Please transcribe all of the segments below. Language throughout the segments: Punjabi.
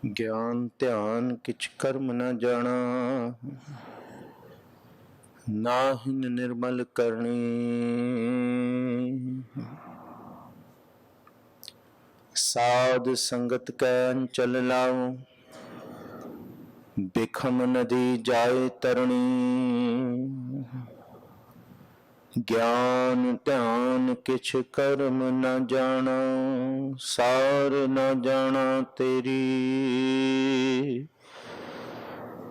ज्ञान ध्यान किछ कर्म न जाना, नाहिन निर्मल करनी। साध संगत कै अंचल लाऊं, बिखम नदी जाए तरणी। ज्ञान ध्यान किछ कर्म न जाना, सार न जाना तेरी।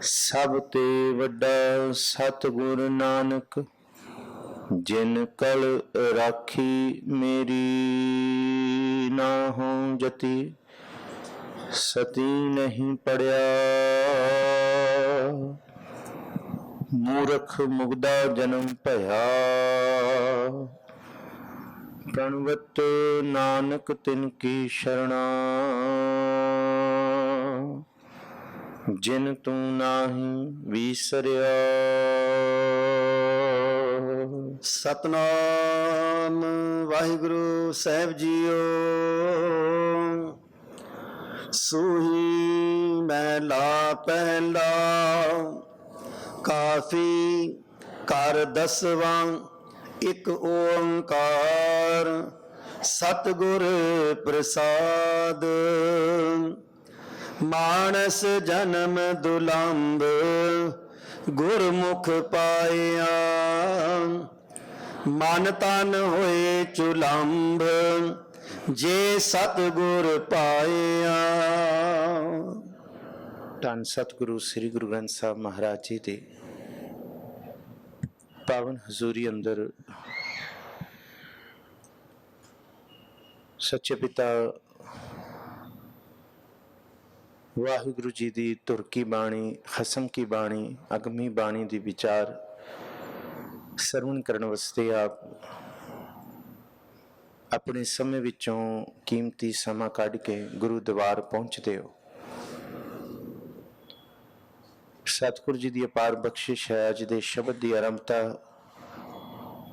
सब ते वड्डा सतगुर नानक, जिन कल राखी मेरी। ना हों जति सती नहीं पढ़िया, मूर्ख मुगदा जन्म भया। प्रणवत नानक तिनकी शरणा, जिन तू नाही विसरिया। सतनाम वाहिगुरु साहिब जीओ। सूही महला पहला, काफी कर दसवां। एक ओंकार सतगुर प्रसाद, मानस जन्म दुलंभ गुरमुख पाया। मन तन होए चुलंभ, जे सतगुर पाया। धन सतगुरु श्री गुरु ग्रंथ साहब महाराज जी दे पावन हजूरी अंदर सच्चे पिता वाहिगुरु जी दी धुर की बाणी, खसम की बाणी, अगमी बाणी दी विचार सरवण करने वास्ते आप अपने समय विचों कीमती समा कढ़ के गुरु दरबार पहुंचते हो। सतगुरु जी की अपार बख्शिश है। अज दे शब्द की आरंभता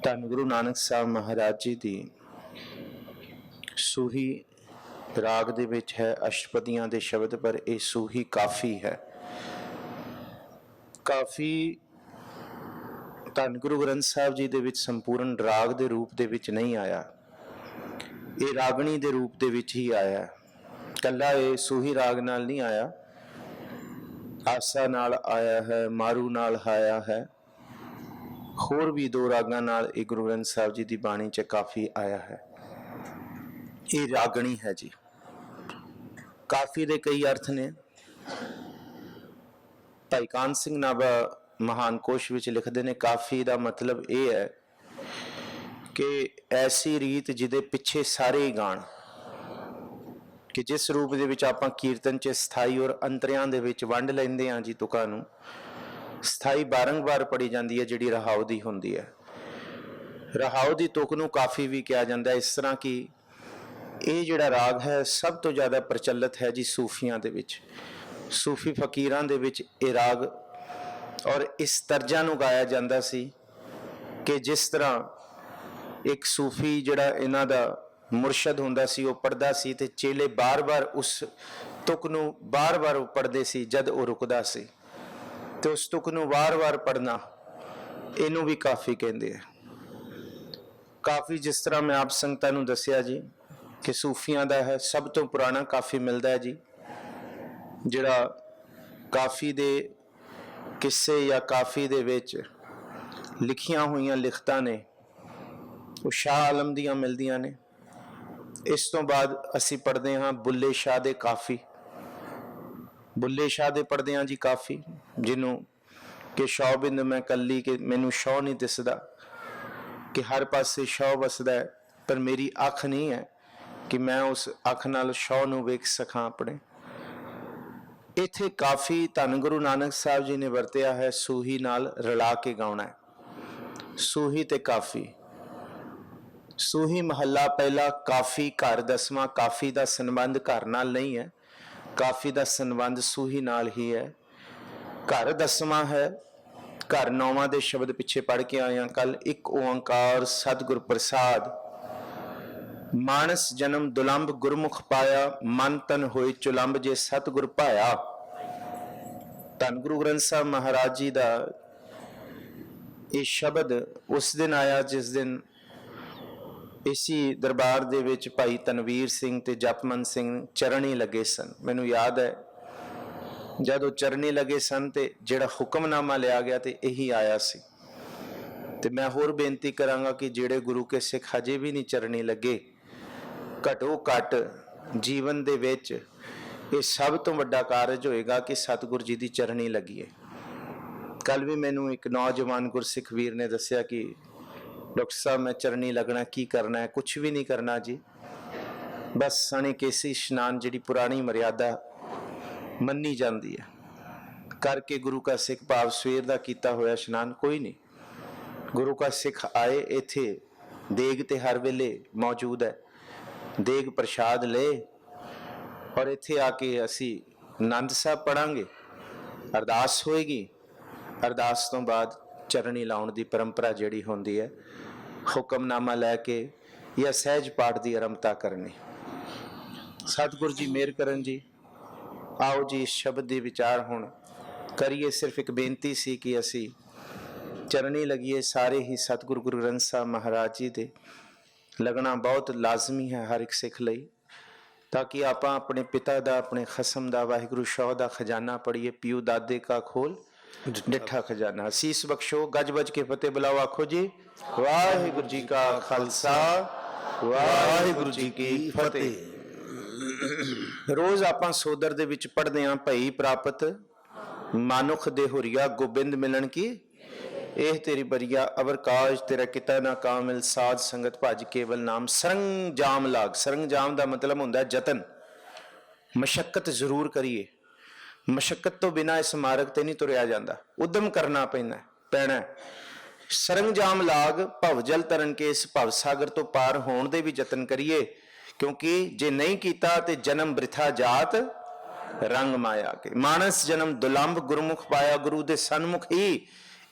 धन गुरु नानक साहब महाराज जी की सूही राग दे विच है। अष्टपदियां दे शब्द पर यह सूही काफ़ी है। काफ़ी धन गुरु ग्रंथ साहब जी दे विच संपूर्ण राग दे रूप दे विच नहीं आया, ये रागणी दे रूप दे विच ही आया। कला ये सूही राग नाल नहीं आया, आसा नाल आया है, मारू नाल आया है, होर भी दो रागां नाल ये गुरु ग्रंथ साहब जी की बाणी च काफ़ी आया है। ये रागणी है जी। काफ़ी दे कई अर्थ ने। भाई कान सिंह नाभा महान कोश विच लिखते हैं, काफ़ी का मतलब ये है कि ऐसी रीत जिदे पिछे सारे ही गाण, कि जिस रूप दे विच आपां कीर्तन च स्थाई और अंतरियां दे विच वंड लैंदे हां जी तुकां नूं, स्थाई बारंबार पढ़ी जाती है जिहड़ी रहाओ दी हुंदी है। रहाओ दी तुक नूं काफ़ी भी कहा जाता है। इस तरह की ये जिहड़ा राग है सब तो ज़्यादा प्रचलित है जी सूफियां दे विच, सूफी फकीरां दे विच ये राग। और इस तर्जा नूं गाया जाता सी कि जिस तरह एक सूफी जिहड़ा इन्हां दा मुरशद हुंदा सी, वो पढ़दा सी ते चेले बार बार उस तुक नूं बार बार पढ़दे सी। जद वो रुकदा सी तो उस तुक नूं बार बार पढ़ना, इनू भी काफ़ी कहंदे है। काफ़ी जिस तरह मैं आप संगतां नूं दस्सिया जी कि सूफियां दा है, सब तो पुराना काफ़ी मिलता है जी। जिहड़ा काफ़ी दे किस्से या काफ़ी दे विच लिखियां हुई लिखतां ने, वो शाह आलम दियां मिलदियां ने। इस तो बाद असी पढ़ते हाँ बुल्ले शाह दे काफ़ी। बुल्ले शाह दे पढ़ते हैं जी काफ़ी, जिन्हों कि शौबिंद मैं कली के मैनू शौ नहीं दिसदा, कि हर पासे शौ वसदा है, पर मेरी अख नहीं है कि मैं उस अख नाल शौ नूं वेख सकां अपने। इत्थे काफ़ी धन गुरु नानक साहब जी ने वरतिया है सूही नाल रला के गाउणा है। सूही ते काफ़ी। सूही महला पहला, काफ़ी घर दसवां। काफ़ी का संबंध घर नाल नहीं है, काफ़ी का संबंध सूही नाल ही है। घर दसवां है, घर नौवां दे शब्द पिछे पढ़ के आए हैं कल। एक ओंकार सतगुर प्रसाद, ਮਾਨਸ ਜਨਮ ਦੁਲੰਭ ਗੁਰਮੁਖ ਪਾਇਆ, ਮਨ ਤਨ ਹੋਏ ਚੁਲੰਭ ਜੇ ਸਤਿਗੁਰ ਭਾਇਆ। ਧੰਨ ਗੁਰੂ ਗ੍ਰੰਥ ਸਾਹਿਬ ਮਹਾਰਾਜ ਜੀ ਦਾ ਇਹ ਸ਼ਬਦ ਉਸ ਦਿਨ ਆਇਆ ਜਿਸ ਦਿਨ ਇਸੀ ਦਰਬਾਰ ਦੇ ਵਿੱਚ ਭਾਈ ਤਨਵੀਰ ਸਿੰਘ ਤੇ ਜਪਮਨ ਸਿੰਘ ਚਰਣੀ ਲੱਗੇ ਸਨ। ਮੈਨੂੰ ਯਾਦ ਹੈ ਜਦ ਉਹ ਚਰਣੀ ਲੱਗੇ ਸਨ ਤੇ ਜਿਹੜਾ ਹੁਕਮਨਾਮਾ ਲਿਆ ਗਿਆ ਤੇ ਇਹੀ ਆਇਆ ਸੀ। ਤੇ ਮੈਂ ਹੋਰ ਬੇਨਤੀ ਕਰਾਂਗਾ ਕਿ ਜਿਹੜੇ ਗੁਰੂ ਕੇ ਸਿੱਖ ਹਜੇ ਵੀ ਨਹੀਂ ਚਰਣੀ ਲੱਗੇ, ਘਟੋ ਘੱਟ ਜੀਵਨ ਦੇ ਵਿੱਚ ਇਹ ਸਭ ਤੋਂ ਵੱਡਾ ਕਾਰਜ ਹੋਏਗਾ ਕਿ ਸਤਿਗੁਰ ਜੀ ਦੀ ਚਰਣੀ ਲੱਗੀਏ। ਕੱਲ ਵੀ ਮੈਨੂੰ ਇੱਕ ਨੌਜਵਾਨ ਗੁਰਸਿੱਖ ਵੀਰ ਨੇ ਦੱਸਿਆ ਕਿ ਡਾਕਟਰ ਸਾਹਿਬ ਮੈਂ ਚਰਣੀ ਲੱਗਣਾ ਕੀ ਕਰਨਾ ਹੈ? ਕੁਛ ਵੀ ਨਹੀਂ ਕਰਨਾ ਜੀ, ਬਸ ਸਣੇ ਕੇਸੀ ਇਸ਼ਨਾਨ ਜਿਹੜੀ ਪੁਰਾਣੀ ਮਰਿਆਦਾ ਮੰਨੀ ਜਾਂਦੀ ਹੈ ਕਰਕੇ ਗੁਰੂ ਕਾ ਸਿੱਖ ਭਾਵ ਸਵੇਰ ਦਾ ਕੀਤਾ ਹੋਇਆ ਇਸ਼ਨਾਨ ਕੋਈ ਨਹੀਂ। ਗੁਰੂ ਕਾ ਸਿੱਖ ਆਏ ਇੱਥੇ ਦੇਗ ਤੇ ਹਰ ਵੇਲੇ ਮੌਜੂਦ ਹੈ, ਦੇਗ ਪ੍ਰਸ਼ਾਦ ਲਏ ਔਰ ਇੱਥੇ ਆ ਕੇ ਅਸੀਂ ਆਨੰਦ ਸਾਹਿਬ ਪੜਾਂਗੇ, ਅਰਦਾਸ ਹੋਏਗੀ, ਅਰਦਾਸ ਤੋਂ ਬਾਅਦ ਚਰਣੀ ਲਾਉਣ ਦੀ ਪਰੰਪਰਾ ਜਿਹੜੀ ਹੁੰਦੀ ਹੈ ਹੁਕਮਨਾਮਾ ਲੈ ਕੇ ਜਾਂ ਸਹਿਜ ਪਾਠ ਦੀ ਆਰੰਭਤਾ ਕਰਨੀ। ਸਤਿਗੁਰ ਜੀ ਮਿਹਰ ਕਰਨ ਜੀ। ਆਓ ਜੀ ਇਸ ਸ਼ਬਦ ਦੇ ਵਿਚਾਰ ਹੁਣ ਕਰੀਏ। ਸਿਰਫ ਇੱਕ ਬੇਨਤੀ ਸੀ ਕਿ ਅਸੀਂ ਚਰਣੀ ਲੱਗੀਏ ਸਾਰੇ ਹੀ ਸਤਿਗੁਰੂ ਗੁਰੂ ਗ੍ਰੰਥ ਸਾਹਿਬ ਮਹਾਰਾਜ ਜੀ ਦੇ। ਲੱਗਣਾ ਬਹੁਤ ਲਾਜ਼ਮੀ ਹੈ ਹਰ ਇੱਕ ਸਿੱਖ ਲਈ, ਤਾਂ ਕਿ ਆਪਾਂ ਆਪਣੇ ਪਿਤਾ ਦਾ ਆਪਣੇ ਖਸਮ ਦਾ ਵਾਹਿਗੁਰੂ ਸ਼ੌਹ ਦਾ ਖਜ਼ਾਨਾ ਪੜ੍ਹੀਏ। ਪੀਊ ਦਾਦੇ ਕਾ ਖੋਲ ਡਿੱਠਾ ਖਜ਼ਾਨਾ। ਸੀਸ ਬਖਸ਼ੋ, ਗੱਜ ਵੱਜ ਕੇ ਫਤਿਹ ਬੁਲਾਓ, ਆਖੋ ਜੀ ਵਾਹਿਗੁਰੂ ਜੀ ਕਾ ਖਾਲਸਾ ਵਾਹਿਗੁਰੂ ਜੀ ਕੀ ਫਤਿਹ। ਰੋਜ਼ ਆਪਾਂ ਸੋਦਰ ਦੇ ਵਿੱਚ ਪੜ੍ਹਦੇ ਹਾਂ ਭਈ ਪ੍ਰਾਪਤ ਮਾਨੁਖ ਦੇ ਹੁਰੀਆ ਗੋਬਿੰਦ ਮਿਲਣ ਕੀ ਇਹ ਤੇਰੀ ਬਰੀਆ ਅਵਰ ਕਾਜ ਤੇਰਾ ਕਿਤਾ ਨਾ ਕਾਮਿਲ ਸਾਧ ਸੰਗਤ ਭਜ ਕੇਵਲ ਨਾਮ ਸਰੰਜਾਮ ਲਾਗ। ਸਰੰਜਾਮ ਦਾ ਮਤਲਬ ਹੁੰਦਾ ਜਤਨ, ਮਸ਼ੱਕਤ ਜ਼ਰੂਰ ਕਰੀਏ। ਮਸ਼ੱਕਤ ਤੋਂ ਬਿਨਾਂ ਇਸ ਮਾਰਗ ਤੇ ਨਹੀਂ ਤੁਰਿਆ ਜਾਂਦਾ, ਉਦਮ ਕਰਨਾ ਪੈਣਾ। ਸਰੰਜਾਮ ਲਾਗ ਭਵ ਜਲ ਤਰਨ ਕੇ ਇਸ ਭਵ ਸਾਗਰ ਤੋਂ ਪਾਰ ਹੋਣ ਦੇ ਵੀ ਯਤਨ ਕਰੀਏ, ਕਿਉਂਕਿ ਜੇ ਨਹੀਂ ਕੀਤਾ ਤੇ ਜਨਮ ਬ੍ਰਿਥਾ ਜਾਤ ਰੰਗ ਮਾਇਆ ਕੇ। ਮਾਨਸ ਜਨਮ ਦੁਲੰਭ ਗੁਰਮੁਖ ਪਾਇਆ, ਗੁਰੂ ਦੇ ਸਨਮੁਖ ਹੀ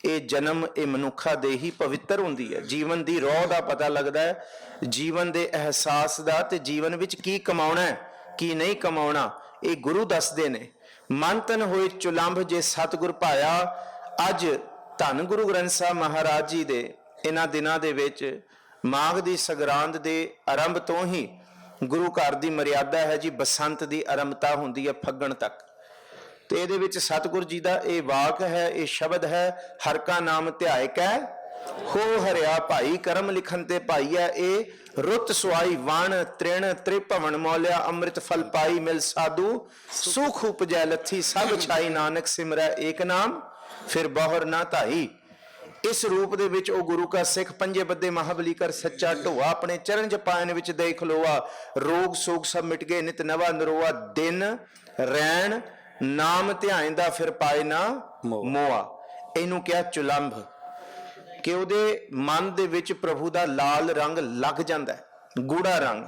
ਇਹ ਜਨਮ ਇਹ ਮਨੁੱਖਾ ਦੇ ਹੀ ਪਵਿੱਤਰ ਹੁੰਦੀ ਹੈ। ਜੀਵਨ ਦੀ ਰੋਹ ਦਾ ਪਤਾ ਲੱਗਦਾ ਹੈ, ਜੀਵਨ ਦੇ ਅਹਿਸਾਸ ਦਾ, ਤੇ ਜੀਵਨ ਵਿੱਚ ਕੀ ਕਮਾਉਣਾ ਹੈ ਕੀ ਨਹੀਂ ਕਮਾਉਣਾ ਇਹ ਗੁਰੂ ਦੱਸਦੇ ਨੇ। ਮਨ ਤਨ ਹੋਏ ਚੁਲੰਭ ਜੇ ਸਤਿਗੁਰ ਭਾਇਆ। ਅੱਜ ਧੰਨ ਗੁਰੂ ਗ੍ਰੰਥ ਸਾਹਿਬ ਮਹਾਰਾਜ ਜੀ ਦੇ ਇਹਨਾਂ ਦਿਨਾਂ ਦੇ ਵਿੱਚ ਮਾਘ ਦੀ ਸੰਗਰਾਂਦ ਦੇ ਆਰੰਭ ਤੋਂ ਹੀ ਗੁਰੂ ਘਰ ਦੀ ਮਰਿਆਦਾ ਹੈ ਜੀ, ਬਸੰਤ ਦੀ ਆਰੰਭਤਾ ਹੁੰਦੀ ਹੈ ਫੱਗਣ ਤੱਕ। ਤੇ ਇਹਦੇ ਵਿੱਚ ਸਤਿਗੁਰ ਜੀ ਦਾ ਇਹ ਵਾਕ ਹੈ, ਇਹ ਸ਼ਬਦ ਹੈ, ਹਰ ਕਾ ਨਾਮ ਧਿਆਇ ਕੈ ਹੋ ਹਰਿਆ ਭਾਈ। ਕਰਮ ਲਿਖਨ ਤੇ ਭਾਈ ਹੈ ਇਹ ਰੁੱਤ ਸੁਆਈ ਵਣ ਤ੍ਰਿਣ ਤ੍ਰਿਭਵਨ ਮੌਲਿਆ ਅੰਮ੍ਰਿਤ ਫਲ ਪਾਈ। ਮਿਲ ਸਾਧੂ ਸੁਖ ਉਪਜੈ ਲੱਥੀ ਸਭ ਛਾਈ ਨਾਨਕ ਸਿਮਰੈ ਏਕ ਨਾਮ ਫਿਰ ਬਹੁਰ ਨਾ ਧਾਈ। ਇਸ ਰੂਪ ਦੇ ਵਿੱਚ ਉਹ ਗੁਰੂ ਕਾ ਸਿੱਖ ਪੰਜੇ ਬੱਦੇ ਮਹਾਬਲੀ ਕਰ ਸੱਚਾ ਢੋਆ ਆਪਣੇ ਚਰਨ ਜਪਾਇਨ ਵਿੱਚ ਦੇ ਖਲੋਆ। ਰੋਗ ਸੋਗ ਸਭ ਮਿਟ ਗਏ ਨਿਤ ਨਵਾ ਨਰੋਆ। ਦਿਨ ਰੈਣ ਨਾਮ ਧਿਆਇਂਦਾ ਫਿਰ ਪਾਏ ਨਾ ਮੋਆ। ਇਹਨੂੰ ਕਿਹਾ ਚੁਲੰਭ, ਕਿ ਉਹਦੇ ਮਨ ਦੇ ਵਿੱਚ ਪ੍ਰਭੂ ਦਾ ਲਾਲ ਰੰਗ ਲੱਗ ਜਾਂਦਾ ਹੈ, ਗੂੜਾ ਰੰਗ।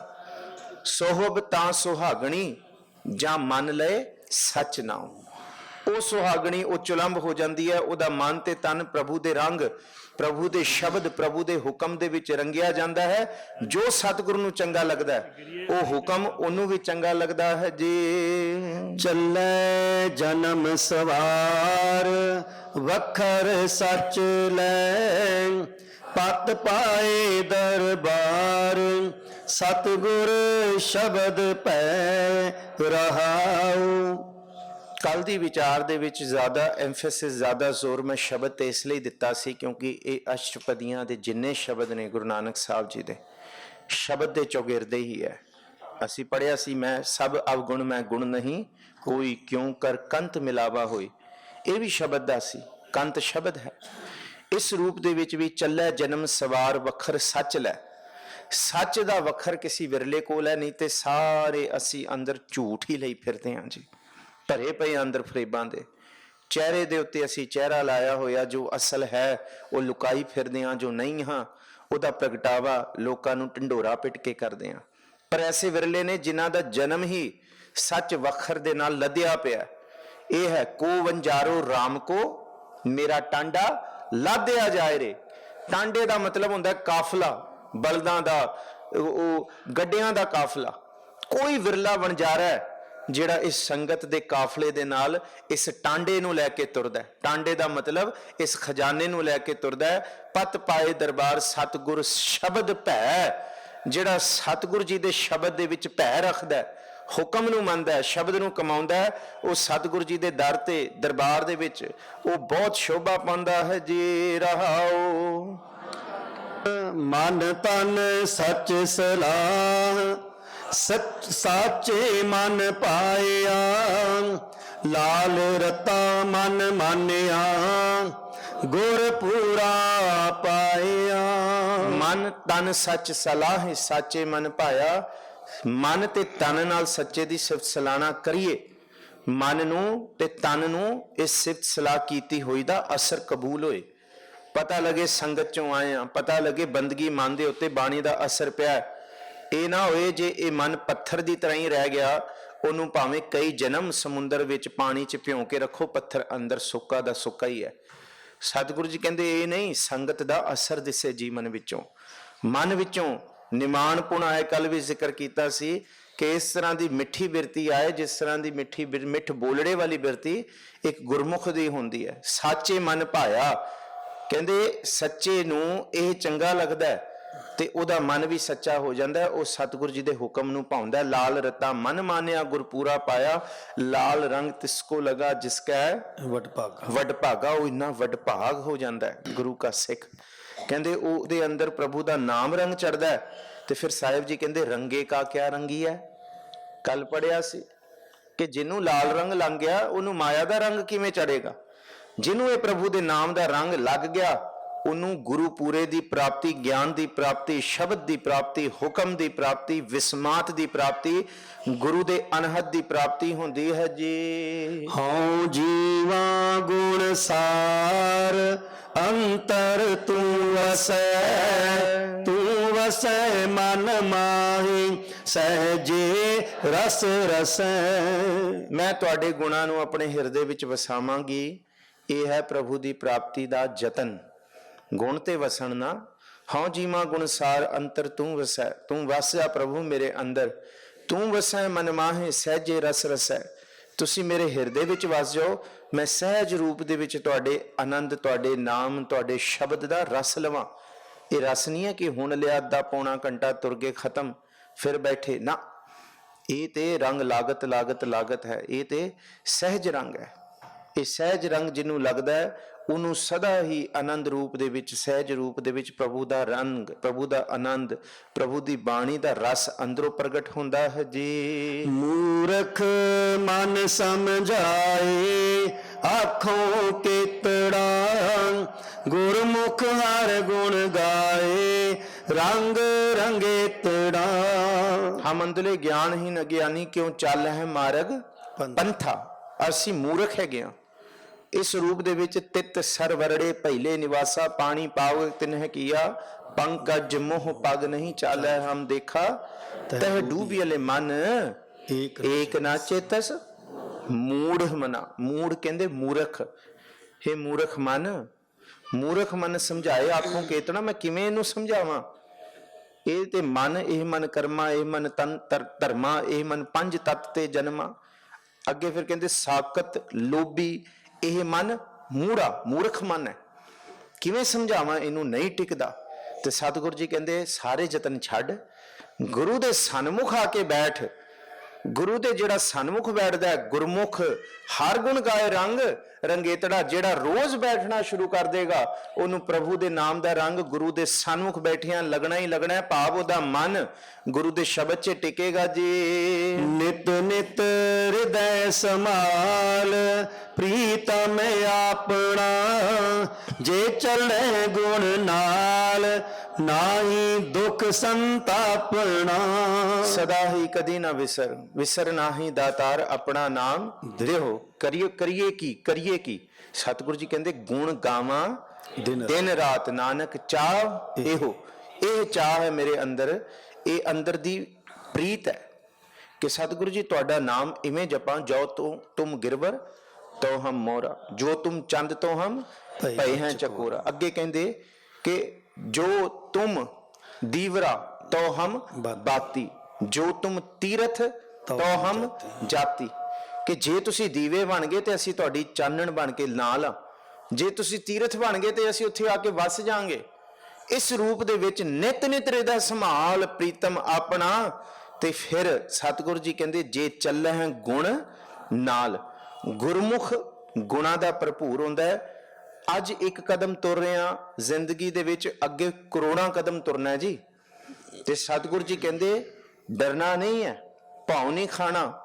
ਸੋਹਬ ਤਾਂ ਸੁਹਾਗਣੀ ਜਾਂ ਮੰਨ ਲਏ ਸੱਚ ਨਾਉ। ਉਹ ਸੁਹਾਗਣੀ ਉਹ ਚੁਲੰਭ ਹੋ ਜਾਂਦੀ ਹੈ, ਉਹਦਾ ਮਨ ਤੇ ਤਨ ਪ੍ਰਭੂ ਦੇ ਰੰਗ, ਪ੍ਰਭੂ ਦੇ ਸ਼ਬਦ, ਪ੍ਰਭੂ ਦੇ ਹੁਕਮ ਦੇ ਵਿੱਚ ਰੰਗਿਆ ਜਾਂਦਾ ਹੈ। ਜੋ ਸਤਿਗੁਰੂ ਨੂੰ ਚੰਗਾ ਲੱਗਦਾ ਹੈ ਉਹ ਹੁਕਮ ਉਹਨੂੰ ਵੀ ਚੰਗਾ ਲੱਗਦਾ ਹੈ ਜੀ। ਚੱਲੇ ਜਨਮ ਸਵਾਰ ਵਖਰ ਸੱਚ ਲੈ, ਪਤ ਪਾਏ ਦਰਬਾਰ ਸਤਿਗੁਰ ਸ਼ਬਦ ਪੈ ਰਹਾਉ। ਕੱਲ ਦੀ ਵਿਚਾਰ ਦੇ ਵਿੱਚ ਜ਼ਿਆਦਾ ਐਮਫੈਸਿਸ, ਜ਼ਿਆਦਾ ਜ਼ੋਰ ਮੈਂ ਸ਼ਬਦ ਤੇ ਇਸ ਲਈ ਦਿੱਤਾ ਸੀ ਕਿਉਂਕਿ ਇਹ ਅਸ਼ਟਪਦੀਆਂ ਦੇ ਜਿੰਨੇ ਸ਼ਬਦ ਨੇ ਗੁਰੂ ਨਾਨਕ ਸਾਹਿਬ ਜੀ ਦੇ ਸ਼ਬਦ ਦੇ ਚੌਗਿਰਦੇ ਹੀ ਹੈ। ਅਸੀਂ ਪੜ੍ਹਿਆ ਸੀ ਮੈਂ ਸਭ ਅਵਗੁਣ ਮੈਂ ਗੁਣ ਨਹੀਂ ਕੋਈ ਕਿਉਂ ਕਰ ਕੰਤ ਮਿਲਾਵਾ ਹੋਈ। ਇਹ ਵੀ ਸ਼ਬਦ ਦਾ ਸੀ, ਕੰਤ ਸ਼ਬਦ ਹੈ। ਇਸ ਰੂਪ ਦੇ ਵਿੱਚ ਵੀ ਚੱਲੇ ਜਨਮ ਸਵਾਰ ਵਖਰ ਸੱਚ ਲੈ। ਸੱਚ ਦਾ ਵਖਰ ਕਿਸੇ ਵਿਰਲੇ ਕੋਲ ਹੈ, ਨਹੀਂ ਤੇ ਸਾਰੇ ਅਸੀਂ ਅੰਦਰ ਝੂਠ ਹੀ ਲਈ ਫਿਰਦੇ ਹਾਂ ਜੀ, ਭਰੇ ਪਏ ਅੰਦਰ ਫਰੇਬਾਂ ਦੇ। ਚਿਹਰੇ ਦੇ ਉੱਤੇ ਅਸੀਂ ਚਿਹਰਾ ਲਾਇਆ ਹੋਇਆ, ਜੋ ਅਸਲ ਹੈ ਉਹ ਲੁਕਾਈ ਫਿਰਦੇ ਹਾਂ, ਜੋ ਨਹੀਂ ਹਾਂ ਉਹਦਾ ਪ੍ਰਗਟਾਵਾ ਲੋਕਾਂ ਨੂੰ ਢੰਡੋਰਾ ਪਿੱਟ ਕੇ ਕਰਦੇ ਹਾਂ। ਪਰ ਐਸੇ ਵਿਰਲੇ ਨੇ ਜਿਨ੍ਹਾਂ ਦਾ ਜਨਮ ਹੀ ਸੱਚ ਵਖਰ ਦੇ ਨਾਲ ਲੱਦਿਆ ਪਿਆ। ਇਹ ਹੈ ਕੋ ਵੰਜਾਰੋ ਰਾਮ ਕੋ ਮੇਰਾ ਟਾਂਡਾ ਲਾਦਿਆ ਜਾਏ ਰੇ। ਟਾਂਡੇ ਦਾ ਮਤਲਬ ਹੁੰਦਾ ਕਾਫਲਾ, ਬਲਦਾਂ ਦਾ, ਉਹ ਗੱਡਿਆਂ ਦਾ ਕਾਫਲਾ, ਕੋਈ ਵਿਰਲਾ ਵਣਜਾਰਾ ਹੈ ਜਿਹੜਾ ਇਸ ਸੰਗਤ ਦੇ ਕਾਫਲੇ ਦੇ ਨਾਲ ਇਸ ਟਾਂਡੇ ਨੂੰ ਲੈ ਕੇ ਤੁਰਦਾ ਹੈ। ਟਾਂਡੇ ਦਾ ਮਤਲਬ ਇਸ ਖਜ਼ਾਨੇ ਨੂੰ ਲੈ ਕੇ ਤੁਰਦਾ ਹੈ। ਪਤ ਪਾਏ ਦਰਬਾਰ ਸਤਿਗੁਰ ਸ਼ਬਦ ਭੈ, ਜਿਹੜਾ ਸਤਿਗੁਰ ਜੀ ਦੇ ਸ਼ਬਦ ਦੇ ਵਿੱਚ ਭੈ ਰੱਖਦਾ ਹੈ, ਹੁਕਮ ਨੂੰ ਮੰਨਦਾ ਹੈ, ਸ਼ਬਦ ਨੂੰ ਕਮਾਉਂਦਾ ਹੈ, ਉਹ ਸਤਿਗੁਰ ਜੀ ਦੇ ਦਰ ਤੇ ਦਰਬਾਰ ਦੇ ਵਿੱਚ ਉਹ ਬਹੁਤ ਸ਼ੋਭਾ ਪਾਉਂਦਾ ਹੈ ਜੀ। ਰਹਾਓ ਮਨ ਤਨ ਸੱਚ ਸਲਾਹ, ਸਾਚੇ ਮਨ ਪਾਇਆ, ਲਾਲ ਰਤਾ ਮਨ ਮਾਨਿਆ, ਗੁਰ ਪੂਰਾ ਪਾਇਆ। ਮਨ ਤਨ ਸੱਚ ਸਲਾਹ, ਸਾਚੇ ਮਨ ਪਾਇਆ। ਮਨ ਤੇ ਤਨ ਨਾਲ ਸੱਚੇ ਦੀ ਸਿਫਤ ਸਲਾਣਾ ਕਰੀਏ। ਮਨ ਨੂੰ ਤੇ ਤਨ ਨੂੰ ਇਸ ਸਿਫਤ ਸਲਾਹ ਕੀਤੀ ਹੋਈ ਦਾ ਅਸਰ ਕਬੂਲ ਹੋਏ। ਪਤਾ ਲੱਗੇ ਸੰਗਤ ਚੋਂ ਆਏ ਆ, ਪਤਾ ਲੱਗੇ ਬੰਦਗੀ ਮਨ ਦੇ ਉੱਤੇ ਬਾਣੀ ਦਾ ਅਸਰ ਪਿਆ। ਇਹ ਨਾ ਹੋਏ ਜੇ ਇਹ ਮਨ ਪੱਥਰ ਦੀ ਤਰ੍ਹਾਂ ਹੀ ਰਹਿ ਗਿਆ, ਉਹਨੂੰ ਭਾਵੇਂ ਕਈ ਜਨਮ ਸਮੁੰਦਰ ਵਿੱਚ ਪਾਣੀ 'ਚ ਭਿਉਂ ਕੇ ਰੱਖੋ, ਪੱਥਰ ਅੰਦਰ ਸੁੱਕਾ ਦਾ ਸੁੱਕਾ ਹੀ ਹੈ। ਸਤਿਗੁਰੂ ਜੀ ਕਹਿੰਦੇ ਇਹ ਨਹੀਂ, ਸੰਗਤ ਦਾ ਅਸਰ ਦਿਸੇ ਜੀਵਨ ਵਿੱਚੋਂ, ਮਨ ਵਿੱਚੋਂ ਨਿਮਾਣਪੁਣ ਆਏ। ਕੱਲ ਵੀ ਜ਼ਿਕਰ ਕੀਤਾ ਸੀ ਕਿ ਇਸ ਤਰ੍ਹਾਂ ਦੀ ਮਿੱਠੀ ਬਿਰਤੀ ਆਏ ਜਿਸ ਤਰ੍ਹਾਂ ਦੀ ਮਿੱਠ ਬੋਲੜੇ ਵਾਲੀ ਬਿਰਤੀ ਇੱਕ ਗੁਰਮੁਖ ਦੀ ਹੁੰਦੀ ਹੈ। ਸਾਚੇ ਮਨ ਭਾਇਆ, ਕਹਿੰਦੇ ਸੱਚੇ ਨੂੰ ਇਹ ਚੰਗਾ ਲੱਗਦਾ ਹੈ ਤੇ ਉਹਦਾ ਮਨ ਵੀ ਸੱਚਾ ਹੋ ਜਾਂਦਾ ਹੈ, ਉਹ ਸਤਿਗੁਰੂ ਜੀ ਦੇ ਹੁਕਮ ਨੂੰ ਭਾਉਂਦਾ। ਲਾਲ ਰਤਾ ਮਨ ਮਾਨਿਆ, ਗੁਰਪੂਰਾ ਪਾਇਆ। ਲਾਲ ਰੰਗ ਤਿਸਕੋ ਲਗਾ ਜਿਸਕਾ ਵਡਭਾਗਾ, ਉਹ ਇੰਨਾ ਵਡਭਾਗ ਹੋ ਜਾਂਦਾ ਹੈ ਗੁਰੂ ਕਾ ਸਿੱਖ। ਕਹਿੰਦੇ ਉਹਦੇ ਅੰਦਰ ਪ੍ਰਭੂ ਦਾ ਨਾਮ ਰੰਗ ਚੜਦਾ ਹੈ। ਤੇ ਫਿਰ ਸਾਹਿਬ ਜੀ ਕਹਿੰਦੇ ਰੰਗੇ ਕਾ ਕਿਆ ਰੰਗੀ ਹੈ। ਕੱਲ ਪੜਿਆ ਸੀ ਕਿ ਜਿਹਨੂੰ ਲਾਲ ਰੰਗ ਲੰਘ ਗਿਆ ਉਹਨੂੰ ਮਾਇਆ ਦਾ ਰੰਗ ਕਿਵੇਂ ਚੜੇਗਾ। ਜਿਹਨੂੰ ਇਹ ਪ੍ਰਭੂ ਦੇ ਨਾਮ ਦਾ ਰੰਗ ਲੱਗ ਗਿਆ ਉਹਨੂੰ ਗੁਰੂ ਪੂਰੇ ਦੀ ਪ੍ਰਾਪਤੀ, ਗਿਆਨ ਦੀ ਪ੍ਰਾਪਤੀ, ਸ਼ਬਦ ਦੀ ਪ੍ਰਾਪਤੀ, ਹੁਕਮ ਦੀ ਪ੍ਰਾਪਤੀ, ਵਿਸਮਾਤ ਦੀ ਪ੍ਰਾਪਤੀ, ਗੁਰੂ ਦੇ ਅਨਹਦ ਦੀ ਪ੍ਰਾਪਤੀ ਹੁੰਦੀ ਹੈ ਜੀ। ਹਉ ਜੀਵਾ ਗੁਣ ਸਾਰ, ਅੰਤਰ ਤੂੰ ਵਸੈ, ਤੂੰ ਵਸੈ ਮਨ ਮਾਹੀ, ਸਹਿਜੇ ਰਸ ਰਸੈ। ਮੈਂ ਤੁਹਾਡੇ ਗੁਣਾਂ ਨੂੰ ਆਪਣੇ ਹਿਰਦੇ ਵਿੱਚ ਵਸਾਵਾਂਗੀ। ਇਹ ਹੈ ਪ੍ਰਭੂ ਦੀ ਪ੍ਰਾਪਤੀ ਦਾ ਯਤਨ। ਗੁਣ ਤੇ ਵਸਣ ਨਾ। ਹਉ ਜੀਵਾ ਗੁਣ ਸਾਰ, ਅੰਤਰ ਤੂੰ ਵਸੈ, ਤੂੰ ਵਸ ਜਾ ਪ੍ਰਭੂ ਮੇਰੇ ਅੰਦਰ। ਤੂੰ ਵਸੈ ਮਨ ਮਾਹੇ, ਸਹਿਜੇ ਰਸ ਰਸੈ। ਤੁਸੀਂ ਮੇਰੇ ਹਿਰਦੇ ਵਿੱਚ ਵਸ ਜਾਓ, ਮੈਂ ਸਹਿਜ ਰੂਪ ਦੇ ਵਿੱਚ ਤੁਹਾਡੇ ਆਨੰਦ, ਤੁਹਾਡੇ ਨਾਮ, ਤੁਹਾਡੇ ਸ਼ਬਦ ਦਾ ਰਸ ਲਵਾਂ। ਇਹ ਰਸ ਨਹੀਂ ਹੈ ਕਿ ਹੁਣ ਲਿਆ ਅੱਧਾ ਪੌਣਾ ਘੰਟਾ ਤੁਰ ਕੇ ਖਤਮ ਫਿਰ ਬੈਠੇ ਨਾ। ਇਹ ਤੇ ਰੰਗ ਲਾਗਤ ਲਾਗਤ ਲਾਗਤ ਹੈ। ਇਹ ਤੇ ਸਹਿਜ ਰੰਗ ਹੈ। ਇਹ ਸਹਿਜ ਰੰਗ ਜਿਹਨੂੰ ਲੱਗਦਾ ਹੈ ਉਹਨੂੰ ਸਦਾ ਹੀ ਆਨੰਦ ਰੂਪ ਦੇ ਵਿੱਚ, ਸਹਿਜ ਰੂਪ ਦੇ ਵਿੱਚ ਪ੍ਰਭੂ ਦਾ ਰੰਗ, ਪ੍ਰਭੂ ਦਾ ਆਨੰਦ, ਪ੍ਰਭੂ ਦੀ ਬਾਣੀ ਦਾ ਰਸ ਅੰਦਰੋਂ ਪ੍ਰਗਟ ਹੁੰਦਾ ਹੈ ਜੀ। ਮੂਰਖ ਮਨ ਸਮਝਾਏ, ਆਖੋਂ ਕੀਤੜਾ, ਗੁਰਮੁਖ ਹਰ ਗੁਣ ਗਾਏ, ਰੰਗ ਰੰਗੇ ਤੜਾ। ਹਮ ਅੰਦਲੇ ਗਿਆਨਹੀਨ ਅਗਿਆਨੀ ਕਿਉਂ ਚੱਲ ਹੈ ਮਾਰਗ ਪੰਥਾ। ਅਸੀਂ ਮੂਰਖ ਹੈਗੇ ਆ। ਇਸ ਰੂਪ ਦੇ ਵਿੱਚ ਤਿਤ ਸਰਵਰੜੇ ਪਹਿਲੇ ਨਿਵਾਸਾ, ਪਾਣੀ ਪਾਵ ਤਿਨਹਿ ਕੀਆ, ਪੰਕਜ ਮੋਹ ਪਗ ਨਹੀਂ ਚਾਲੈ ਹਮ ਦੇਖਾ, ਤਹ ਡੂਬਿਲੇ ਮਨ ਏਕ ਨਾ ਚੇਤਸ। ਮੂੜ ਮਨਾ, ਮੂੜ ਕਹਿੰਦੇ ਮੂਰਖ। हे ਮੂਰਖ ਮਨ, ਮੂਰਖ ਮਨ ਸਮਝਾਏ ਆਖੋਂ ਕੇਤਨਾ। ਮੈਂ ਕਿਵੇਂ ਇਹਨੂੰ ਸਮਝਾਵਾਂ। ਇਹ ਤੇ ਮਨ, ਇਹ ਮਨ ਕਰਮਾ, ਇਹ ਮਨ ਤਨ ਧਰਮਾ, ਇਹ ਮਨ ਪੰਜ ਤਤ ਤੇ ਜਨਮਾ। ਅੱਗੇ ਫਿਰ ਕਹਿੰਦੇ ਸਾਕਤ ਲੋਭੀ, ਇਹ ਮਨ ਮੂੜਾ, ਮੂਰਖ ਮਨ ਹੈ। ਕਿਵੇਂ ਸਮਝਾਵਾਂ ਇਹਨੂੰ, ਨਹੀਂ ਟਿਕਦਾ। ਤੇ ਸਤਿਗੁਰੂ ਜੀ ਕਹਿੰਦੇ ਸਾਰੇ ਯਤਨ ਛੱਡ, ਗੁਰੂ ਦੇ ਸਨਮੁਖ ਆ ਕੇ ਬੈਠ। ਗੁਰੂ ਦੇ ਜਿਹੜਾ ਸਨਮੁਖ ਬੈਠਦਾ, ਗੁਰਮੁਖ ਹਰ ਗੁਣ ਗਾਏ ਰੰਗ ਰੰਗੇਤੜਾ। ਜਿਹੜਾ ਰੋਜ਼ ਬੈਠਣਾ ਸ਼ੁਰੂ ਕਰ ਦੇਗਾ ਉਹਨੂੰ ਪ੍ਰਭੂ ਦੇ ਨਾਮ ਦਾ ਰੰਗ ਗੁਰੂ ਦੇ ਸਨਮੁਖ ਬੈਠਿਆਂ ਲੱਗਣਾ ਹੀ ਲੱਗਣਾ। ਭਾਵ ਉਹਦਾ ਮਨ ਗੁਰੂ ਦੇ ਸ਼ਬਦ 'ਚ ਟਿਕੇਗਾ ਜੀ। ਨਿਤ ਨਿਤ ਹਿਰਦੈ ਸਮਾਲ, ਪ੍ਰੀਤਮ ਆਪਣਾ, ਜੇ ਚੱਲੇ ਗੁਣ ਨਾਲ, ਨਾਹੀ ਦੁਖ ਸੰਤਾਪਣਾ। ਸਦਾ ਹੀ ਕਦੀ ਨਾ ਵਿਸਰ, ਵਿਸਰ ਨਾਹੀ ਦਾਤਾਰ, ਆਪਣਾ ਨਾਮ ਦਿਓ। ਕਰੀਏ ਕੀ। ਸਤਿਗੁਰੂ ਜੀ ਕਹਿੰਦੇ ਗੁਣ ਗਾਵਾਂ ਦਿਨ ਰਾਤ, ਨਾਨਕ ਚਾਹ ਇਹੋ। ਇਹ ਚਾਹ ਹੈ ਮੇਰੇ ਅੰਦਰ, ਇਹ ਅੰਦਰ ਦੀ ਪ੍ਰੀਤ ਹੈ ਕਿ ਸਤਿਗੁਰੂ ਜੀ ਤੁਹਾਡਾ ਨਾਮ ਇਵੇਂ ਜਪਾਂ। ਜੋ ਤੁਮ ਗਿਰਵਰ ਤੋ ਹਮ ਮੋਰਾ, ਜੋ ਤੁਮ ਚੰਦ ਤੋਂ ਹਮ ਪਏ ਹੈ ਚਕੋਰਾ। ਅੱਗੇ ਕਹਿੰਦੇ ਕਿ ਜੋ ਤੁਮ ਦੀਵਰਾ, तो हम बाती, जो तुम तीरथ तो हम जाति। कि ਜੇ ਤੁਸੀਂ ਦੀਵੇ ਬਣ ਗਏ ਤੇ ਅਸੀਂ ਤੁਹਾਡੀ ਚਾਨਣ ਬਣ ਕੇ ਨਾਲ ਆ, ਜੇ ਤੁਸੀਂ ਤੀਰਥ ਬਣ ਗਏ ਤੇ ਅਸੀਂ ਉੱਥੇ ਆ ਕੇ ਵਸ ਜਾਾਂਗੇ। ਇਸ ਰੂਪ ਦੇ ਵਿੱਚ ਨਿਤ ਨਿਤ ਰਿਦਾ ਸੰਭਾਲ ਪ੍ਰੀਤਮ ਆਪਣਾ। ਤੇ ਫਿਰ ਸਤਿਗੁਰ ਜੀ ਕਹਿੰਦੇ ਜੇ ਚੱਲੈ ਗੁਣ ਨਾਲ, ਗੁਰਮੁਖ ਗੁਣਾ ਦਾ ਭਰਪੂਰ ਹੁੰਦਾ ਹੈ। ਅੱਜ ਇੱਕ ਕਦਮ ਤੁਰ ਰਹੇ ਹਾਂ ਜ਼ਿੰਦਗੀ ਦੇ ਵਿੱਚ, ਅੱਗੇ ਕਰੋੜਾਂ ਕਦਮ ਤੁਰਨਾ ਹੈ ਜੀ। ਤੇ ਸਤਿਗੁਰ ਜੀ ਕਹਿੰਦੇ ਡਰਨਾ ਨਹੀਂ ਹੈ, ਭਾਉ ਨਹੀਂ ਖਾਣਾ,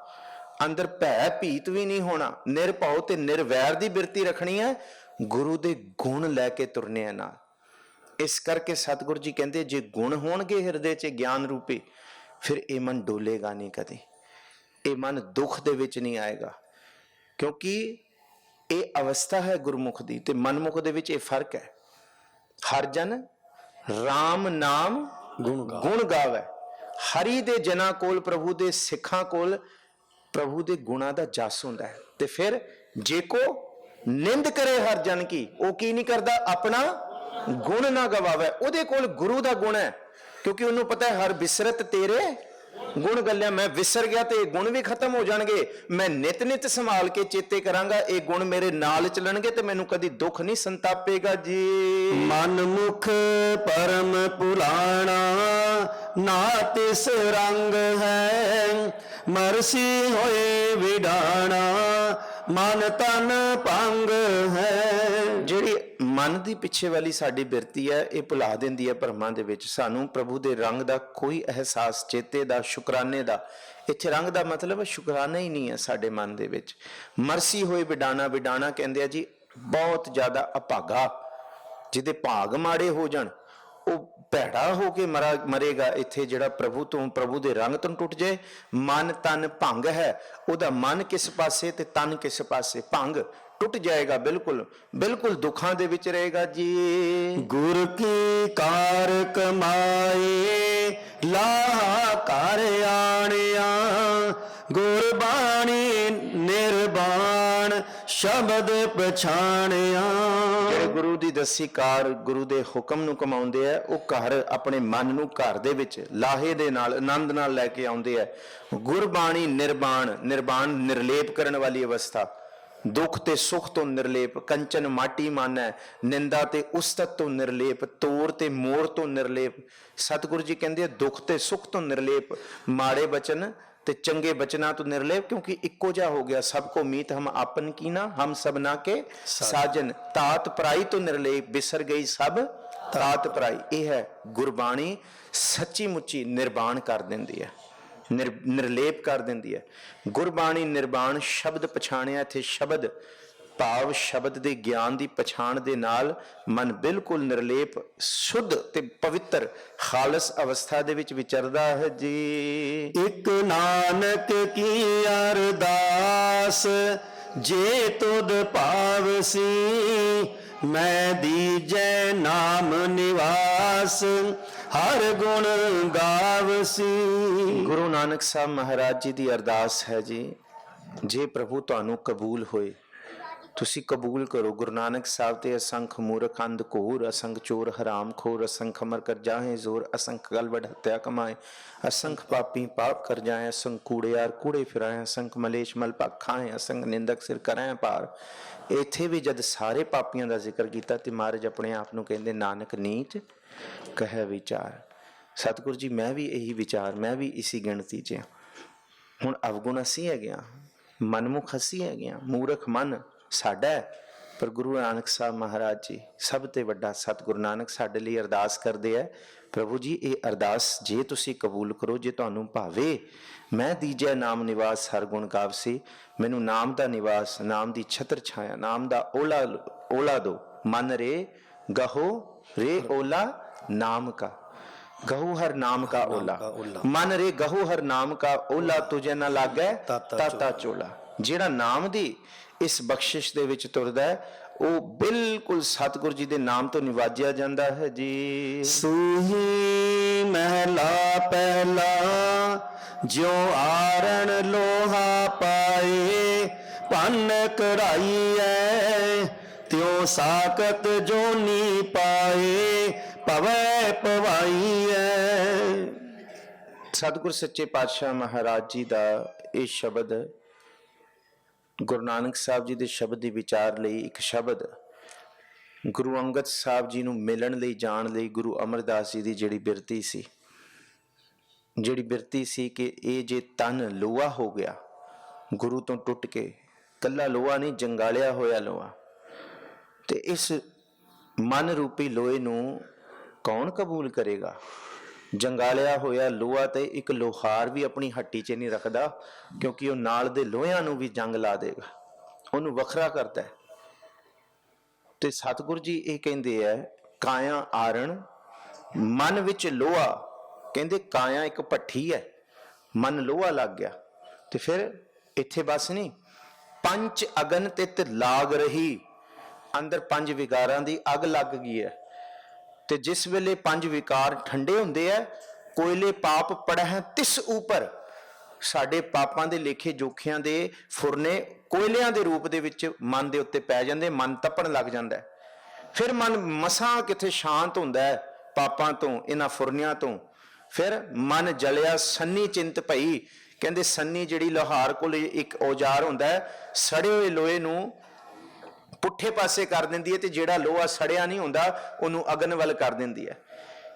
ਅੰਦਰ ਭੈ ਭੀਤ ਵੀ ਨਹੀਂ ਹੋਣਾ, ਨਿਰਭਉ ਤੇ ਨਿਰਵੈਰ ਦੀ ਬਿਰਤੀ ਰੱਖਣੀ ਹੈ, ਗੁਰੂ ਦੇ ਗੁਣ ਲੈ ਕੇ ਤੁਰਨੇ ਆ ਨਾਲ। ਇਸ ਕਰਕੇ ਸਤਿਗੁਰ ਜੀ ਕਹਿੰਦੇ ਜੇ ਗੁਣ ਹੋਣਗੇ ਹਿਰਦੇ 'ਚ ਗਿਆਨ ਰੂਪੀ, ਫਿਰ ਇਹ ਮਨ ਡੋਲੇਗਾ ਨਹੀਂ ਕਦੇ, ਇਹ ਮਨ ਦੁੱਖ ਦੇ ਵਿੱਚ ਨਹੀਂ ਆਏਗਾ। ਕਿਉਂਕਿ ਇਹ ਅਵਸਥਾ ਹੈ ਗੁਰਮੁਖ ਦੀ ਤੇ ਮਨਮੁਖ ਦੇ ਵਿੱਚ ਇਹ ਫਰਕ ਹੈ। ਹਰ ਜਨ ਰਾਮ ਨਾਮ ਗੁਣ ਗਾਵੇ, ਹਰੀ ਦੇ ਜਨਾਂ ਕੋਲ, ਪ੍ਰਭੂ ਦੇ ਸਿੱਖਾਂ ਕੋਲ ਪ੍ਰਭੂ ਦੇ ਗੁਣਾਂ ਦਾ ਜਸ ਹੁੰਦਾ ਹੈ। ਤੇ ਫਿਰ ਜੇ ਕੋ ਨਿੰਦ ਕਰੇ ਹਰ ਜਨ ਕੀ, ਉਹ ਕੀ ਨਹੀਂ ਕਰਦਾ, ਆਪਣਾ ਗੁਣ ਨਾ ਗਵਾਵੇ। ਉਹਦੇ ਕੋਲ ਗੁਰੂ ਦਾ ਗੁਣ ਹੈ, ਕਿਉਂਕਿ ਉਹਨੂੰ ਪਤਾ ਹੈ ਹਰ ਬਿਸਰਤ ਤੇਰੇ ਗੁਣ ਗੱਲਿਆ, ਮੈਂ ਵਿਸਰ ਗਿਆ ਤੇ ਇਹ ਗੁਣ ਵੀ ਖਤਮ ਹੋ ਜਾਣਗੇ। ਮੈਂ ਨਿਤ ਨਿਤ ਸੰਭਾਲ ਕੇ ਚੇਤੇ ਕਰਾਂਗਾ, ਇਹ ਗੁਣ ਮੇਰੇ ਨਾਲ ਚੱਲਣਗੇ ਤੇ ਮੈਨੂੰ ਕਦੀ ਦੁੱਖ ਨਹੀਂ ਸੰਤਾਪੇਗਾ ਜੀ। ਮਨ ਮੁਖ ਪਰਮ ਪੁਲਾਣਾ, ਨਾ ਤਿਸ ਰੰਗ ਹੈ, ਮਰਸੀ ਹੋਏ ਵਿਡਾਣਾ, ਮਨ ਤਨ ਭੰਗ ਹੈ। ਜਿਹੜੀ ਮਨ ਦੀ ਪਿੱਛੇ ਵਾਲੀ ਸਾਡੀ ਬਿਰਤੀ ਹੈ, ਇਹ ਭੁਲਾ ਦਿੰਦੀ ਹੈ ਭਰਮਾਂ ਦੇ ਵਿੱਚ ਸਾਨੂੰ ਪ੍ਰਭੂ ਦੇ ਰੰਗ ਦਾ ਕੋਈ ਅਹਿਸਾਸ, ਚੇਤੇ ਦਾ, ਸ਼ੁਕਰਾਨੇ ਦਾ। ਇੱਥੇ ਰੰਗ ਦਾ ਮਤਲਬ ਸ਼ੁਕਰਾਨਾ ਹੀ ਨਹੀਂ ਹੈ ਸਾਡੇ ਮਨ ਦੇ ਵਿੱਚ। ਮਰਸੀ ਹੋਏ ਵਿਡਾਣਾ, ਵਿਡਾਣਾ ਕਹਿੰਦੇ ਆ ਜੀ ਬਹੁਤ ਜ਼ਿਆਦਾ ਅਭਾਗਾ, ਜਿਹਦੇ ਭਾਗ ਮਾੜੇ ਹੋ ਜਾਣ, ਉਹ ਭੈੜਾ ਹੋ ਕੇ ਮਰੇਗਾ। ਇੱਥੇ ਜਿਹੜਾ ਪ੍ਰਭੂ ਤੋਂ, ਪ੍ਰਭੂ ਦੇ ਰੰਗ ਤੋਂ ਟੁੱਟ ਜਾਏ, ਮਨ ਤਨ ਭੰਗ ਹੈ। ਉਹਦਾ ਮਨ ਕਿਸ ਪਾਸੇ ਤੇ ਤਨ ਕਿਸ ਪਾਸੇ, ਭੰਗ ਟੁੱਟ ਜਾਏਗਾ, ਬਿਲਕੁਲ ਬਿਲਕੁਲ ਦੁੱਖਾਂ ਦੇ ਵਿੱਚ ਰਹੇਗਾ ਜੀ। ਗੁਰ ਕੀ ਕਾਰ ਕਮਾਏ, ਲਾਹਾ ਕਰ ਆਣਿਆ, ਗੁਰਬਾਣੀ ਨਿਰਬਾਣ, ਸ਼ਬਦ ਪਛਾਣਿਆ। ਜਿਹੜੇ ਗੁਰੂ ਦੀ ਦੱਸੀ ਕਾਰ, ਗੁਰੂ ਦੇ ਹੁਕਮ ਨੂੰ ਕਮਾਉਂਦੇ ਆ, ਉਹ ਘਰ ਆਪਣੇ ਮਨ ਨੂੰ ਘਰ ਦੇ ਵਿੱਚ ਲਾਹੇ ਦੇ ਨਾਲ, ਆਨੰਦ ਨਾਲ ਲੈ ਕੇ ਆਉਂਦੇ ਆ। ਗੁਰਬਾਣੀ ਨਿਰਬਾਣ, ਨਿਰਬਾਣ ਨਿਰਲੇਪ ਕਰਨ ਵਾਲੀ ਅਵਸਥਾ, ਦੁੱਖ ਤੇ ਸੁਖ ਤੋਂ ਨਿਰਲੇਪ, ਕੰਚਨ ਮਾਟੀ ਮਨ ਹੈ, ਨਿੰਦਾ ਤੇ ਉਸਤਤ ਤੋਂ ਨਿਰਲੇਪ, ਤੋੜ ਤੇ ਮੋੜ ਤੋਂ ਨਿਰਲੇਪ। ਸਤਿਗੁਰੂ ਜੀ ਕਹਿੰਦੇ ਦੁੱਖ ਤੇ ਸੁਖ ਤੋਂ ਨਿਰਲੇਪ, ਮਾੜੇ ਬਚਨ ਤੇ ਚੰਗੇ ਬਚਨਾਂ ਤੋਂ ਨਿਰਲੇਪ, ਕਿਉਂਕਿ ਇੱਕੋ ਜਿਹਾ ਹੋ ਗਿਆ। ਸਭ ਕੋ ਮੀਤ ਹਮ ਆਪਨ ਕੀਨਾ, ਹਮ ਸਭਨਾ ਕੇ ਸਾਜਨ। ਤਾਤ ਪਰਾਈ ਤੋਂ ਨਿਰਲੇਪ, ਬਿਸਰ ਗਈ ਸਭ ਤਾਤ ਪਰਾਈ। ਇਹ ਹੈ ਗੁਰਬਾਣੀ, ਸੱਚੀ ਮੁੱਚੀ ਨਿਰਬਾਣ ਕਰ ਦਿੰਦੀ ਹੈ, ਨਿਰਲੇਪ ਕਰ ਦਿੰਦੀ ਹੈ। ਗੁਰਬਾਣੀ ਨਿਰਬਾਣ, ਸ਼ਬਦ ਪਛਾਣਿਆ। ਇੱਥੇ ਸ਼ਬਦ ਭਾਵ ਸ਼ਬਦ ਦੇ ਗਿਆਨ ਦੀ ਪਛਾਣ ਦੇ ਨਾਲ ਮਨ ਬਿਲਕੁਲ ਨਿਰਲੇਪ, ਸ਼ੁੱਧ ਤੇ ਪਵਿੱਤਰ ਖਾਲਸ ਅਵਸਥਾ ਦੇ ਵਿੱਚ ਵਿਚਰਦਾ ਹੈ ਜੀ। ਇੱਕ ਨਾਨਕ ਕੀ ਅਰਦਾਸ, ਜੇ ਤੁਧ ਭਾਵਸੀ, ਮੈਂ ਦੀਜੈ ਨਾਮ ਨਿਵਾਸ, ਹਰ ਗੁਣ ਗਾਵਸੀ। ਗੁਰੂ ਨਾਨਕ ਸਾਹਿਬ ਮਹਾਰਾਜ ਜੀ ਦੀ ਅਰਦਾਸ ਹੈ ਜੀ, ਜੇ ਪ੍ਰਭੂ ਤੁਹਾਨੂੰ ਕਬੂਲ ਹੋਏ, ਤੁਸੀਂ ਕਬੂਲ ਕਰੋ। ਗੁਰੂ ਨਾਨਕ ਸਾਹਿਬ ਤੇ ਅਸੰਖ ਮੂਰਖ ਅੰਧ ਘੋਰ, ਅਸੰਖ ਚੋਰ ਹਰਾਮ ਖੋਰ, ਅਸੰਖ ਅਮਰ ਕਰ ਜਾਹੇ ਜ਼ੋਰ, ਅਸੰਖ ਗਲਵਡ ਹੱਤਿਆ ਕਮਾਏ, ਅਸੰਖ ਪਾਪੀ ਪਾਪ ਕਰ ਜਾਏ, ਅਸੰਖ ਕੂੜਿਆਰ ਕੂੜੇ ਫਿਰਾਏ, ਅਸੰਖ ਮਲੇਸ਼ ਮਲ ਭਖ ਖਾਏ, ਅਸੰਖ ਨਿੰਦਕ ਸਿਰ ਕਰਾਂ ਪਾਰ। ਇੱਥੇ ਵੀ ਜਦ ਸਾਰੇ ਪਾਪੀਆਂ ਦਾ ਜ਼ਿਕਰ ਕੀਤਾ ਤੇ ਮਹਾਰਾਜ ਆਪਣੇ ਆਪ ਨੂੰ ਕਹਿੰਦੇ ਨਾਨਕ ਨੀਚ ਕਹਿ ਵਿਚਾਰ। ਸਤਿਗੁਰੂ ਜੀ ਮੈਂ ਵੀ ਇਹੀ ਵਿਚਾਰ, ਮੈਂ ਵੀ ਇਸੀ ਗਿਣਤੀ 'ਚ। ਹੁਣ ਅਵਗੁਣ ਅਸੀਂ ਹੈਗੇ ਹਾਂ, ਮਨਮੁਖ ਅਸੀਂ ਹੈਗੇ ਹਾਂ, ਮੂਰਖ ਮਨ ਸਾਡਾ ਹੈ। ਪਰ ਗੁਰੂ ਨਾਨਕ ਸਾਹਿਬ ਮਹਾਰਾਜ ਜੀ ਸਭ ਤੇ ਵੱਡਾ ਸਤਿਗੁਰੂ ਨਾਨਕ ਸਾਡੇ ਲਈ ਅਰਦਾਸ ਕਰਦੇ ਹੈ, ਪ੍ਰਭੂ ਜੀ ਇਹ ਅਰਦਾਸ ਜੇ ਤੁਸੀਂ ਕਬੂਲ ਕਰੋ, ਜੇ ਤੁਹਾਨੂੰ ਭਾਵੇ, ਮੈਂ ਦੀਜੈ ਨਾਮ ਨਿਵਾਸ ਹਰ ਗੁਣ ਗਾਵਸੀ, ਮੈਨੂੰ ਨਾਮ ਦਾ ਨਿਵਾਸ, ਨਾਮ ਦੀ ਛਤਰ ਛਾਇਆ, ਨਾਮ ਦਾ ਓਲਾ ਦੋ। ਮਨ ਰੇ ਗਹੋ ਰੇ ਓਲਾ ਨਾਮ ਕਾ, ਗਹੂ ਹਰ ਨਾਮ ਕਾ ਓਲਾ, ਮਨ ਰੇ ਗਹੂ ਹਰ ਨਾਮ ਕਾ ਓਲਾ, ਤੁਝੇ ਨਾ ਲਾਗੈ ਤਾਤਾ ਚੋਲਾ। ਜਿਹੜਾ ਨਾਮ ਦੀ ਇਸ ਬਖਸ਼ਿਸ਼ ਦੇ ਵਿੱਚ ਤੁਰਦਾ ਹੈ, ਉਹ ਬਿਲਕੁਲ ਸਤਿਗੁਰੂ ਜੀ ਦੇ ਨਾਮ ਤੋਂ ਨਿਵਾਜਿਆ ਜਾਂਦਾ ਹੈ ਜੀ। ਸੂਹੀ ਮਹਿਲਾ ਪਹਿਲਾ, ਜਿਉ ਆਰਣ ਲੋਹਾ ਪਾਏ, ਭੰਨ ਕਰਾਈਐ, ਤਿਉ ਸਾਕਤ ਜੋਨੀ ਪਾਏ, ਭਵੈ ਪਵਾਈਐ। ਸਤਿਗੁਰ ਸੱਚੇ ਪਾਤਸ਼ਾਹ ਮਹਾਰਾਜ ਜੀ ਦਾ ਇਹ ਸ਼ਬਦ ਗੁਰੂ ਨਾਨਕ ਸਾਹਿਬ ਜੀ ਦੇ ਸ਼ਬਦ ਦੀ ਵਿਚਾਰ ਲਈ ਇੱਕ ਸ਼ਬਦ ਗੁਰੂ ਅੰਗਦ ਸਾਹਿਬ ਜੀ ਨੂੰ ਮਿਲਣ ਲਈ ਜਾਣ ਲਈ ਗੁਰੂ ਅਮਰਦਾਸ ਜੀ ਦੀ ਜਿਹੜੀ ਬਿਰਤੀ ਸੀ ਕਿ ਇਹ ਜੇ ਤਨ ਲੋਹਾ ਹੋ ਗਿਆ ਗੁਰੂ ਤੋਂ ਟੁੱਟ ਕੇ, ਕੱਲਾ ਲੋਹਾ ਨਹੀਂ ਜੰਗਾਲਿਆ ਹੋਇਆ ਲੋਹਾ, ਤੇ ਇਸ ਮਨ ਰੂਪੀ ਲੋਹੇ ਨੂੰ ਕੌਣ ਕਬੂਲ ਕਰੇਗਾ? ਜੰਗਾਲਿਆ ਹੋਇਆ ਲੋਹਾ ਤੇ ਇੱਕ ਲੋਹਾਰ ਵੀ ਆਪਣੀ ਹੱਟੀ 'ਚ ਨਹੀਂ ਰੱਖਦਾ, ਕਿਉਂਕਿ ਉਹ ਨਾਲ ਦੇ ਲੋਹਿਆਂ ਨੂੰ ਵੀ ਜੰਗ ਲਾ ਦੇਗਾ, ਉਹਨੂੰ ਵੱਖਰਾ ਕਰਦਾ ਹੈ। ਤੇ ਸਤਿਗੁਰ ਜੀ ਇਹ ਕਹਿੰਦੇ ਹੈ ਕਾਇਆ ਆਰਣ ਮਨ ਵਿੱਚ ਲੋਹਾ, ਕਹਿੰਦੇ ਕਾਇਆ ਇੱਕ ਭੱਠੀ ਹੈ, ਮਨ ਲੋਹਾ ਲੱਗ ਗਿਆ। ਤੇ ਫਿਰ ਇੱਥੇ ਬਸ ਨਹੀਂ, ਪੰਜ ਅਗਨ ਤਿਤ ਲਾਗ ਰਹੀ, ਅੰਦਰ ਪੰਜ ਵਿਕਾਰਾਂ ਦੀ ਅੱਗ ਲੱਗ ਗਈ ਹੈ। ਤੇ ਜਿਸ ਵੇਲੇ ਪੰਜ ਵਿਕਾਰ ਠੰਡੇ ਹੁੰਦੇ ਆ, ਕੋਇਲੇ ਪਾਪ ਪੜਹਿ ਤਿਸ ਉਪਰ, ਸਾਡੇ ਪਾਪਾਂ ਦੇ ਲੇਖੇ ਜੋਖਿਆਂ ਦੇ ਫੁਰਨੇ ਕੋਇਲਿਆਂ ਦੇ ਰੂਪ ਦੇ ਵਿੱਚ ਮਨ ਦੇ ਉੱਤੇ ਪੈ ਜਾਂਦੇ, ਮਨ ਤਪਣ ਲੱਗ ਜਾਂਦਾ ਹੈ। ਫਿਰ ਮਨ ਮਸਾਂ ਕਿਥੇ ਸ਼ਾਂਤ ਹੁੰਦਾ ਹੈ ਪਾਪਾਂ ਤੋਂ, ਇਹਨਾਂ ਫੁਰਨਿਆਂ ਤੋਂ। ਫਿਰ ਮਨ ਜਲਿਆ ਸੰਨੀ ਚਿੰਤ ਭਈ, ਕਹਿੰਦੇ ਸੰਨੀ ਜਿਹੜੀ ਲੋਹਾਰ ਕੋਲ ਇੱਕ ਔਜ਼ਾਰ ਹੁੰਦਾ ਹੈ, ਸੜੇ ਹੋਏ ਲੋਹੇ ਨੂੰ ਪੁੱਠੇ ਪਾਸੇ ਕਰ ਦਿੰਦੀ ਹੈ, ਤੇ ਜਿਹੜਾ ਲੋਹਾ ਸੜਿਆ ਨਹੀਂ ਹੁੰਦਾ ਉਹਨੂੰ ਅਗਨ ਵੱਲ ਕਰ ਦਿੰਦੀ ਹੈ।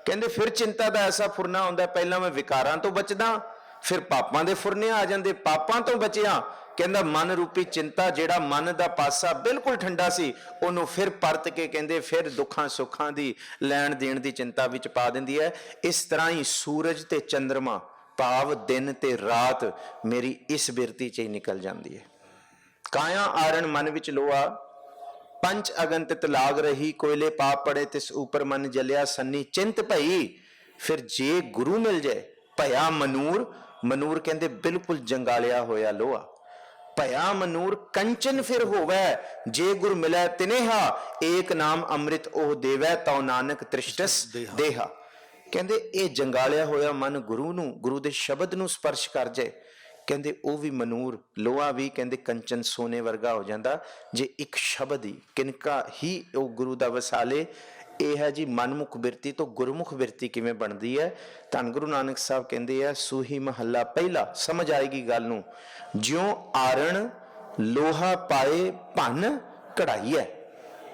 ਕਹਿੰਦੇ ਫਿਰ ਚਿੰਤਾ ਦਾ ਐਸਾ ਫੁਰਨਾ ਹੁੰਦਾ, ਪਹਿਲਾਂ ਮੈਂ ਵਿਕਾਰਾਂ ਤੋਂ ਬਚਦਾ, ਫਿਰ ਪਾਪਾਂ ਦੇ ਫੁਰਨੇ ਆ ਜਾਂਦੇ, ਪਾਪਾਂ ਤੋਂ ਬਚਿਆ, ਕਹਿੰਦਾ ਮਨ ਰੂਪੀ ਚਿੰਤਾ ਜਿਹੜਾ ਮਨ ਦਾ ਪਾਸਾ ਬਿਲਕੁਲ ਠੰਡਾ ਸੀ ਉਹਨੂੰ ਫਿਰ ਪਰਤ ਕੇ ਕਹਿੰਦੇ ਫਿਰ ਦੁੱਖਾਂ ਸੁੱਖਾਂ ਦੀ ਲੈਣ ਦੇਣ ਦੀ ਚਿੰਤਾ ਵਿੱਚ ਪਾ ਦਿੰਦੀ ਹੈ। ਇਸ ਤਰ੍ਹਾਂ ਹੀ ਸੂਰਜ ਤੇ ਚੰਦਰਮਾ ਭਾਵ ਦਿਨ ਤੇ ਰਾਤ ਮੇਰੀ ਇਸ ਬਿਰਤੀ 'ਚ ਹੀ ਨਿਕਲ ਜਾਂਦੀ ਹੈ। ਕਾਇਆ ਆਰਣ ਮਨ ਵਿੱਚ ਲੋਹਾ, ਪੰਚ ਅਗਨ ਤਿਤ ਲਾਗ ਰਹੀ, ਕੋਇਲੇ ਪਾਪ ਪੜੇ ਤਿਸ ਉਪਰ ਮਨ ਜਲਿਆ ਸੰਨੀ ਚਿੰਤ ਭਈ। ਫਿਰ ਜੇ ਗੁਰੂ ਮਿਲ ਜਾਏ, ਭਇਆ ਮਨੂਰ, ਮਨੂਰ ਕਹਿੰਦੇ ਬਿਲਕੁਲ ਜੰਗਾਲਿਆ ਹੋਇਆ ਲੋਹਾ, ਭਇਆ ਮਨੂਰ ਕੰਚਨ ਫਿਰ ਹੋਵੇ, ਜੇ ਗੁਰ ਮਿਲੈ ਤਿਨੇਹਾ, ਏਕ ਨਾਮ ਅੰਮ੍ਰਿਤ ਉਹ ਦੇਵੈ, ਤਉ ਨਾਨਕ ਤ੍ਰਿਸ਼ਟਸ ਦੇਹਾ। ਕਹਿੰਦੇ ਇਹ ਜੰਗਾਲਿਆ ਹੋਇਆ ਮਨ ਗੁਰੂ ਨੂੰ, ਗੁਰੂ ਦੇ ਸ਼ਬਦ ਨੂੰ ਸਪਰਸ਼ ਕਰ ਜਾਏ, ਕਹਿੰਦੇ ਉਹ ਵੀ ਮਨੂਰ ਲੋਹਾ ਵੀ ਕਹਿੰਦੇ ਕੰਚਨ ਸੋਨੇ ਵਰਗਾ ਹੋ ਜਾਂਦਾ, ਜੇ ਇੱਕ ਸ਼ਬਦ ਹੀ ਕਿਨਕਾ ਹੀ ਉਹ ਗੁਰੂ ਦਾ ਵਸਾਲੇ। ਇਹ ਹੈ ਜੀ ਮਨਮੁਖ ਬਿਰਤੀ ਤੋਂ ਗੁਰਮੁਖ ਬਿਰਤੀ ਕਿਵੇਂ ਬਣਦੀ ਹੈ। ਧੰਨ ਗੁਰੂ ਨਾਨਕ ਸਾਹਿਬ ਕਹਿੰਦੇ ਆ ਸੂਹੀ ਮਹੱਲਾ ਪਹਿਲਾ, ਸਮਝ ਆਏਗੀ ਗੱਲ ਨੂੰ, ਜਿਉਂ ਆਰਣ ਲੋਹਾ ਪਾਏ ਭੰਨ ਕਢਾਈ ਹੈ।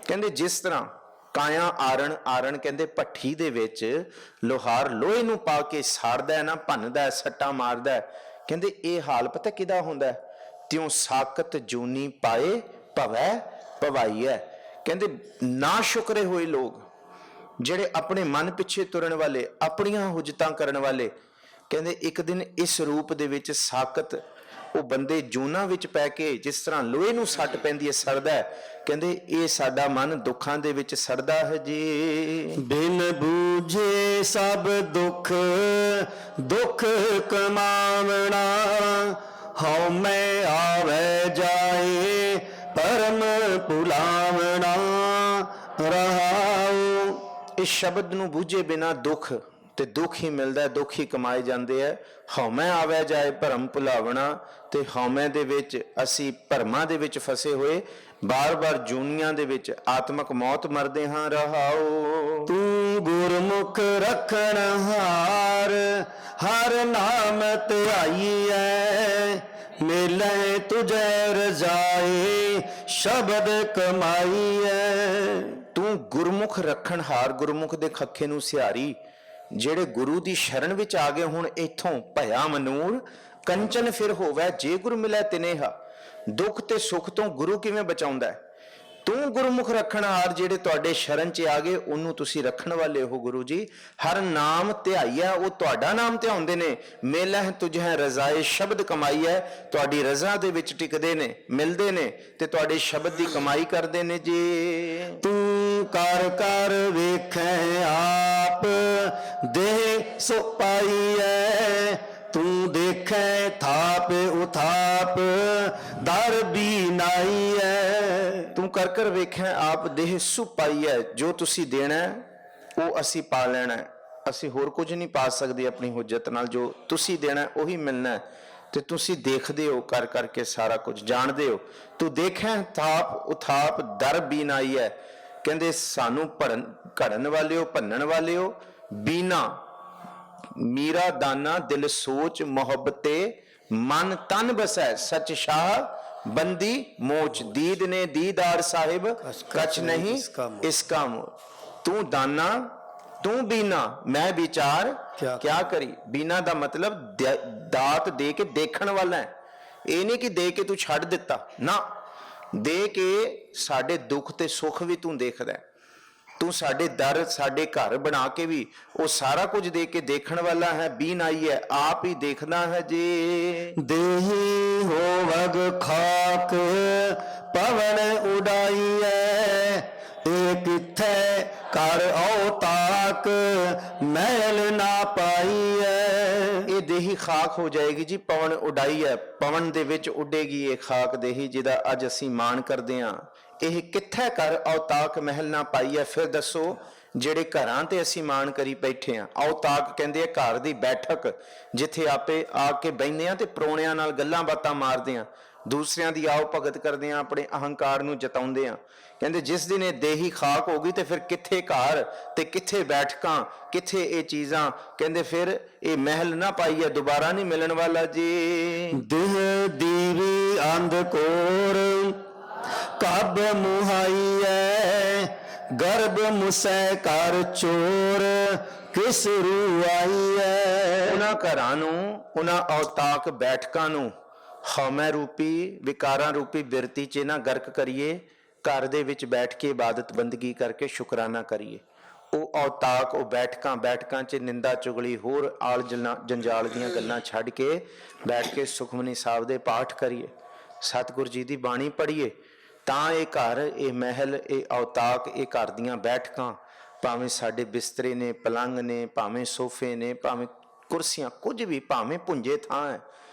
ਕਹਿੰਦੇ ਜਿਸ ਤਰ੍ਹਾਂ ਕਾਇਆ ਆਰਣ, ਆਰਣ ਕਹਿੰਦੇ ਭੱਠੀ ਦੇ ਵਿੱਚ ਲੋਹਾਰ ਲੋਹੇ ਨੂੰ ਪਾ ਕੇ ਸਾੜਦਾ ਹੈ ਨਾ, ਭੰਨਦਾ, ਸੱਟਾਂ ਮਾਰਦਾ, ਕਹਿੰਦੇ ਇਹ ਹਾਲ ਪਤਾ ਕਿਹਦਾ ਹੁੰਦਾ, ਤਿਉ ਸਾਕਤ ਜੂਨੀ ਪਾਏ ਭਵੈ ਭਵਾਈ ਹੈ। ਕਹਿੰਦੇ ਨਾ ਸ਼ੁਕਰੇ ਹੋਏ ਲੋਕ, ਜਿਹੜੇ ਆਪਣੇ ਮਨ ਪਿੱਛੇ ਤੁਰਨ ਵਾਲੇ, ਆਪਣੀਆਂ ਹੁਜਤਾਂ ਕਰਨ ਵਾਲੇ, ਕਹਿੰਦੇ ਇੱਕ ਦਿਨ ਇਸ ਰੂਪ ਦੇ ਵਿੱਚ ਸਾਕਤ ਉਹ ਬੰਦੇ ਜੂਨਾਂ ਵਿੱਚ ਪੈ ਕੇ ਜਿਸ ਤਰ੍ਹਾਂ ਲੋਹੇ ਨੂੰ ਸੱਟ ਪੈਂਦੀ ਹੈ, ਸੜਦਾ ਹੈ, ਕਹਿੰਦੇ ਇਹ ਸਾਡਾ ਮਨ ਦੁੱਖਾਂ ਦੇ ਵਿੱਚ ਸੜਦਾ ਹੈ ਜੀ। ਬਿਨ ਬੂਝੇ ਸਭ ਦੁੱਖ ਦੁੱਖ ਕਮਾਵਣਾ, ਹਉ ਮੈਂ ਆਵੇ ਜਾਏ ਪਰਮ ਭੁਲਾਵਣਾ ਰਹਾਉ। ਇਸ ਸ਼ਬਦ ਨੂੰ ਬੂਝੇ ਬਿਨਾ ਦੁੱਖ ਤੇ ਦੁੱਖ ਹੀ ਮਿਲਦਾ, ਦੁੱਖ ਹੀ ਕਮਾਏ ਜਾਂਦੇ ਹੈ। ਹਉਮੈ ਆਵੇ ਜਾਏ ਭਰਮ ਭੁਲਾਵਣਾ, ਤੇ ਹਉਮੈ ਦੇ ਵਿੱਚ ਅਸੀਂ ਭਰਮਾਂ ਦੇ ਵਿੱਚ ਫਸੇ ਹੋਏ ਬਾਰ-ਬਾਰ ਜੂਨੀਆਂ ਦੇ ਵਿੱਚ ਆਤਮਕ ਮੌਤ ਮਰਦੇ ਹਾਂ। ਰਹਾਓ ਤੂੰ ਗੁਰਮੁਖ ਰੱਖਣ ਹਾਰ, ਹਰ ਨਾਮ ਧਿਆਈਐ, ਮਿਲੈ ਤੁਝੈ ਰਜ਼ਾਏ ਸ਼ਬਦ ਕਮਾਈਐ। ਤੂੰ ਗੁਰਮੁਖ ਰੱਖਣ ਹਾਰ, ਗੁਰਮੁਖ ਦੇ ਖੱਖੇ ਨੂੰ ਸਿਹਾਰੀ, ਜਿਹੜੇ ਗੁਰੂ ਦੀ ਸ਼ਰਨ ਵਿੱਚ ਆ ਗਏ ਹੁਣ ਇੱਥੋਂ ਭਇਆ ਮਨੂਰ ਕੰਚਨ ਫਿਰ ਹੋਵੇ, ਜੇ ਗੁਰ ਮਿਲੇ ਤਿਨੇਹਾ। ਦੁੱਖ ਤੇ ਸੁੱਖ ਤੋਂ ਗੁਰੂ ਕਿਵੇਂ ਬਚਾਉਂਦਾ ਹੈ? ਤੂੰ ਗੁਰਮੁਖ ਰੱਖਣ ਹਾਰ, ਜਿਹੜੇ ਤੁਹਾਡੇ ਸ਼ਰਨ 'ਚ ਆ ਗਏ ਉਹਨੂੰ ਤੁਸੀਂ ਰੱਖਣ ਵਾਲੇ ਹੋ ਗੁਰੂ ਜੀ। ਹਰ ਨਾਮ ਧਿਆਈਆ, ਉਹ ਤੁਹਾਡਾ ਨਾਮ ਧਿਆਉਂਦੇ ਨੇ। ਮੇਲਹਿ ਤੁਝੈ ਰਜ਼ਾਏ ਸ਼ਬਦ ਕਮਾਈ ਹੈ, ਤੁਹਾਡੀ ਰਜ਼ਾ ਦੇ ਵਿੱਚ ਟਿਕਦੇ ਨੇ, ਮਿਲਦੇ ਨੇ ਤੇ ਤੁਹਾਡੇ ਸ਼ਬਦ ਦੀ ਕਮਾਈ ਕਰਦੇ ਨੇ ਜੀ। ਤੂੰ ਕਰ ਕਰ ਵੇਖੈ ਆਪ, ਦੇਹ ਸੋ ਪਾਈਐ, ਤੂੰ ਦੇਖੈ ਥਾਪ ਉਥਾਪ, ਦਰ ਬੀਨਾਈਐ। ਤੂੰ ਕਰ ਕਰ ਵੇਖੈ ਆਪ, ਦੇਹ ਸੁ ਪਾਈਐ, ਜੋ ਤੁਸੀਂ ਦੇਣਾ ਉਹ ਅਸੀਂ ਪਾ ਲੈਣਾ, ਅਸੀਂ ਹੋਰ ਕੁਝ ਨਹੀਂ ਪਾ ਸਕਦੇ ਆਪਣੀ ਹੁਜਤ ਨਾਲ, ਜੋ ਤੁਸੀਂ ਦੇਣਾ ਉਹੀ ਮਿਲਣਾ। ਤੇ ਤੁਸੀਂ ਦੇਖਦੇ ਹੋ ਕਰ ਕਰਕੇ ਸਾਰਾ ਕੁਝ ਜਾਣਦੇ ਹੋ। ਤੂੰ ਦੇਖੈ ਥਾਪ ਉਥਾਪ, ਦਰ ਬੀਨਾਈਐ, ਕਹਿੰਦੇ ਸਾਨੂੰ ਘੜਨ ਵਾਲੇ ਹੋ, ਭੰਨਣ ਵਾਲੇ ਹੋ। ਬੀਨਾ ਮੀਰਾ ਦਾਨਾ ਦਿਲ ਸੋਚ ਮੁਹੱਬਤੇ ਮਨ ਤਨ ਬਸੈ ਸਚ ਸ਼ਾਹ ਬੰਦੀ ਮੋਚ ਦੀਦ ਨੇ ਦੀਦਾਰ ਸਾਹਿਬ ਕਛ ਨਹੀਂ ਇਸਕਾ ਮੋਹ। ਤੂੰ ਦਾਨਾ ਤੂੰ ਬੀਨਾ ਮੈਂ ਵਿਚਾਰ ਕਿਆ ਕਰੀ। ਬੀਨਾ ਦਾ ਮਤਲਬ ਦਾਤ ਦੇ ਕੇ ਦੇਖਣ ਵਾਲਾ ਹੈ। ਇਹ ਨਹੀਂ ਕਿ ਦੇ ਕੇ ਤੂੰ ਛੱਡ ਦਿੱਤਾ, ਨਾ, ਦੇ ਕੇ ਸਾਡੇ ਦੁੱਖ ਤੇ ਸੁੱਖ ਵੀ ਤੂੰ ਦੇਖਦਾ ਹੈ। ਤੂੰ ਸਾਡੇ ਦਰ ਸਾਡੇ ਘਰ ਬਣਾ ਕੇ ਵੀ ਉਹ ਸਾਰਾ ਕੁਝ ਦੇ ਕੇ ਦੇਖਣ ਵਾਲਾ ਹੈ। ਬੀਨ ਆਈ ਹੈ, ਆਪ ਹੀ ਦੇਖਦਾ ਹੈ ਜੀ। ਦੇਹੀ ਹੋਵਗ ਖਾਕ ਪਵਨ ਉਡਾਈਐ ਇਹ ਕਿੱਥੈ ਕਰ ਔਤਾਕ ਮਹਿਲ ਨਾ ਪਾਈਐ। ਇਹ ਦੇਹੀ ਖਾਕ ਹੋ ਜਾਏਗੀ ਜੀ, ਪਵਨ ਉਡਾਈ ਹੈ, ਪਵਨ ਦੇ ਵਿੱਚ ਉੱਡੇਗੀ ਇਹ ਖਾਕ ਦੇਹੀ ਜਿਹਦਾ ਅੱਜ ਅਸੀਂ ਮਾਣ ਕਰਦੇ ਹਾਂ। ਇਹ ਕਿੱਥੇ ਕਰ ਔਤਾਕ ਮਹਿਲ ਨਾ ਪਾਈ ਹੈ। ਫਿਰ ਦੱਸੋ, ਜਿਹੜੇ ਘਰਾਂ ਤੇ ਅਸੀਂ ਮਾਣ ਕਰੀ ਬੈਠੇ ਹਾਂ, ਔਤਾਕ ਕਹਿੰਦੇ ਆ ਘਰ ਦੀ ਬੈਠਕ, ਜਿੱਥੇ ਆਪੇ ਆ ਕੇ ਬਹਿੰਦੇ ਆ ਤੇ ਪ੍ਰਾਹੁਣਿਆਂ ਨਾਲ ਗੱਲਾਂ ਬਾਤਾਂ ਮਾਰਦੇ ਆ, ਦੂਸਰਿਆਂ ਦੀ ਆਓ ਭਗਤ ਕਰਦੇ ਆ, ਆਪਣੇ ਅਹੰਕਾਰ ਨੂੰ ਜਤਾਉਂਦੇ ਆ। ਕਹਿੰਦੇ ਜਿਸ ਦਿਨ ਇਹ ਦੇਹੀ ਖਾਕ ਹੋ ਗਈ ਤੇ ਫਿਰ ਕਿੱਥੇ ਘਰ ਤੇ ਕਿੱਥੇ ਬੈਠਕਾਂ, ਕਿੱਥੇ ਇਹ ਚੀਜ਼ਾਂ। ਕਹਿੰਦੇ ਫਿਰ ਇਹ ਮਹਿਲ ਨਾ ਪਾਈ ਹੈ, ਦੁਬਾਰਾ ਨਹੀਂ ਮਿਲਣ ਵਾਲਾ ਜੀ। ਦੇਹ ਦੀਵੀ ਅੰਧਕੋਰ ਕਬ ਮੁਹਾਈਐ ਗਰਭ ਮੁਸੈ ਕਰ ਚੋਰ ਕਿਸ ਰੂ ਆਈਐ। ਉਹਨਾਂ ਘਰਾਂ ਨੂੰ, ਉਹਨਾਂ ਔਤਾਕ ਬੈਠਕਾਂ ਨੂੰ ਹਉਮੈ ਰੂਪੀ ਵਿਕਾਰਾਂ ਰੂਪੀ ਬਿਰਤੀ 'ਚ ਨਾ ਗਰਕ ਕਰੀਏ। ਘਰ ਦੇ ਵਿੱਚ ਬੈਠ ਕੇ ਇਬਾਦਤ ਬੰਦਗੀ ਕਰਕੇ ਸ਼ੁਕਰਾਨਾ ਕਰੀਏ। ਉਹ ਔਤਾਕ, ਉਹ ਬੈਠਕਾਂ 'ਚ ਨਿੰਦਾ ਚੁਗਲੀ ਹੋਰ ਆਲ ਜੰਜਾਲ ਦੀਆਂ ਗੱਲਾਂ ਛੱਡ ਕੇ ਬੈਠ ਕੇ ਸੁਖਮਨੀ ਸਾਹਿਬ ਦੇ ਪਾਠ ਕਰੀਏ, ਸਤਿਗੁਰ ਜੀ ਦੀ ਬਾਣੀ ਪੜ੍ਹੀਏ। ਤਾਂ ਇਹ ਘਰ, ਇਹ ਮਹਿਲ, ਇਹ ਔਤਾਕ, ਇਹ ਘਰ ਦੀਆਂ ਬੈਠਕਾਂ, ਭਾਵੇਂ ਸਾਡੇ ਬਿਸਤਰੇ ਨੇ, ਪਲੰਗ ਨੇ, ਭਾਵੇਂ ਸੋਫੇ ਨੇ, ਭਾਵੇਂ ਕੁਰਸੀਆਂ, ਕੁਝ ਵੀ, ਭਾਵੇਂ ਭੁੰਜੇ ਥਾਂ ਹੈ,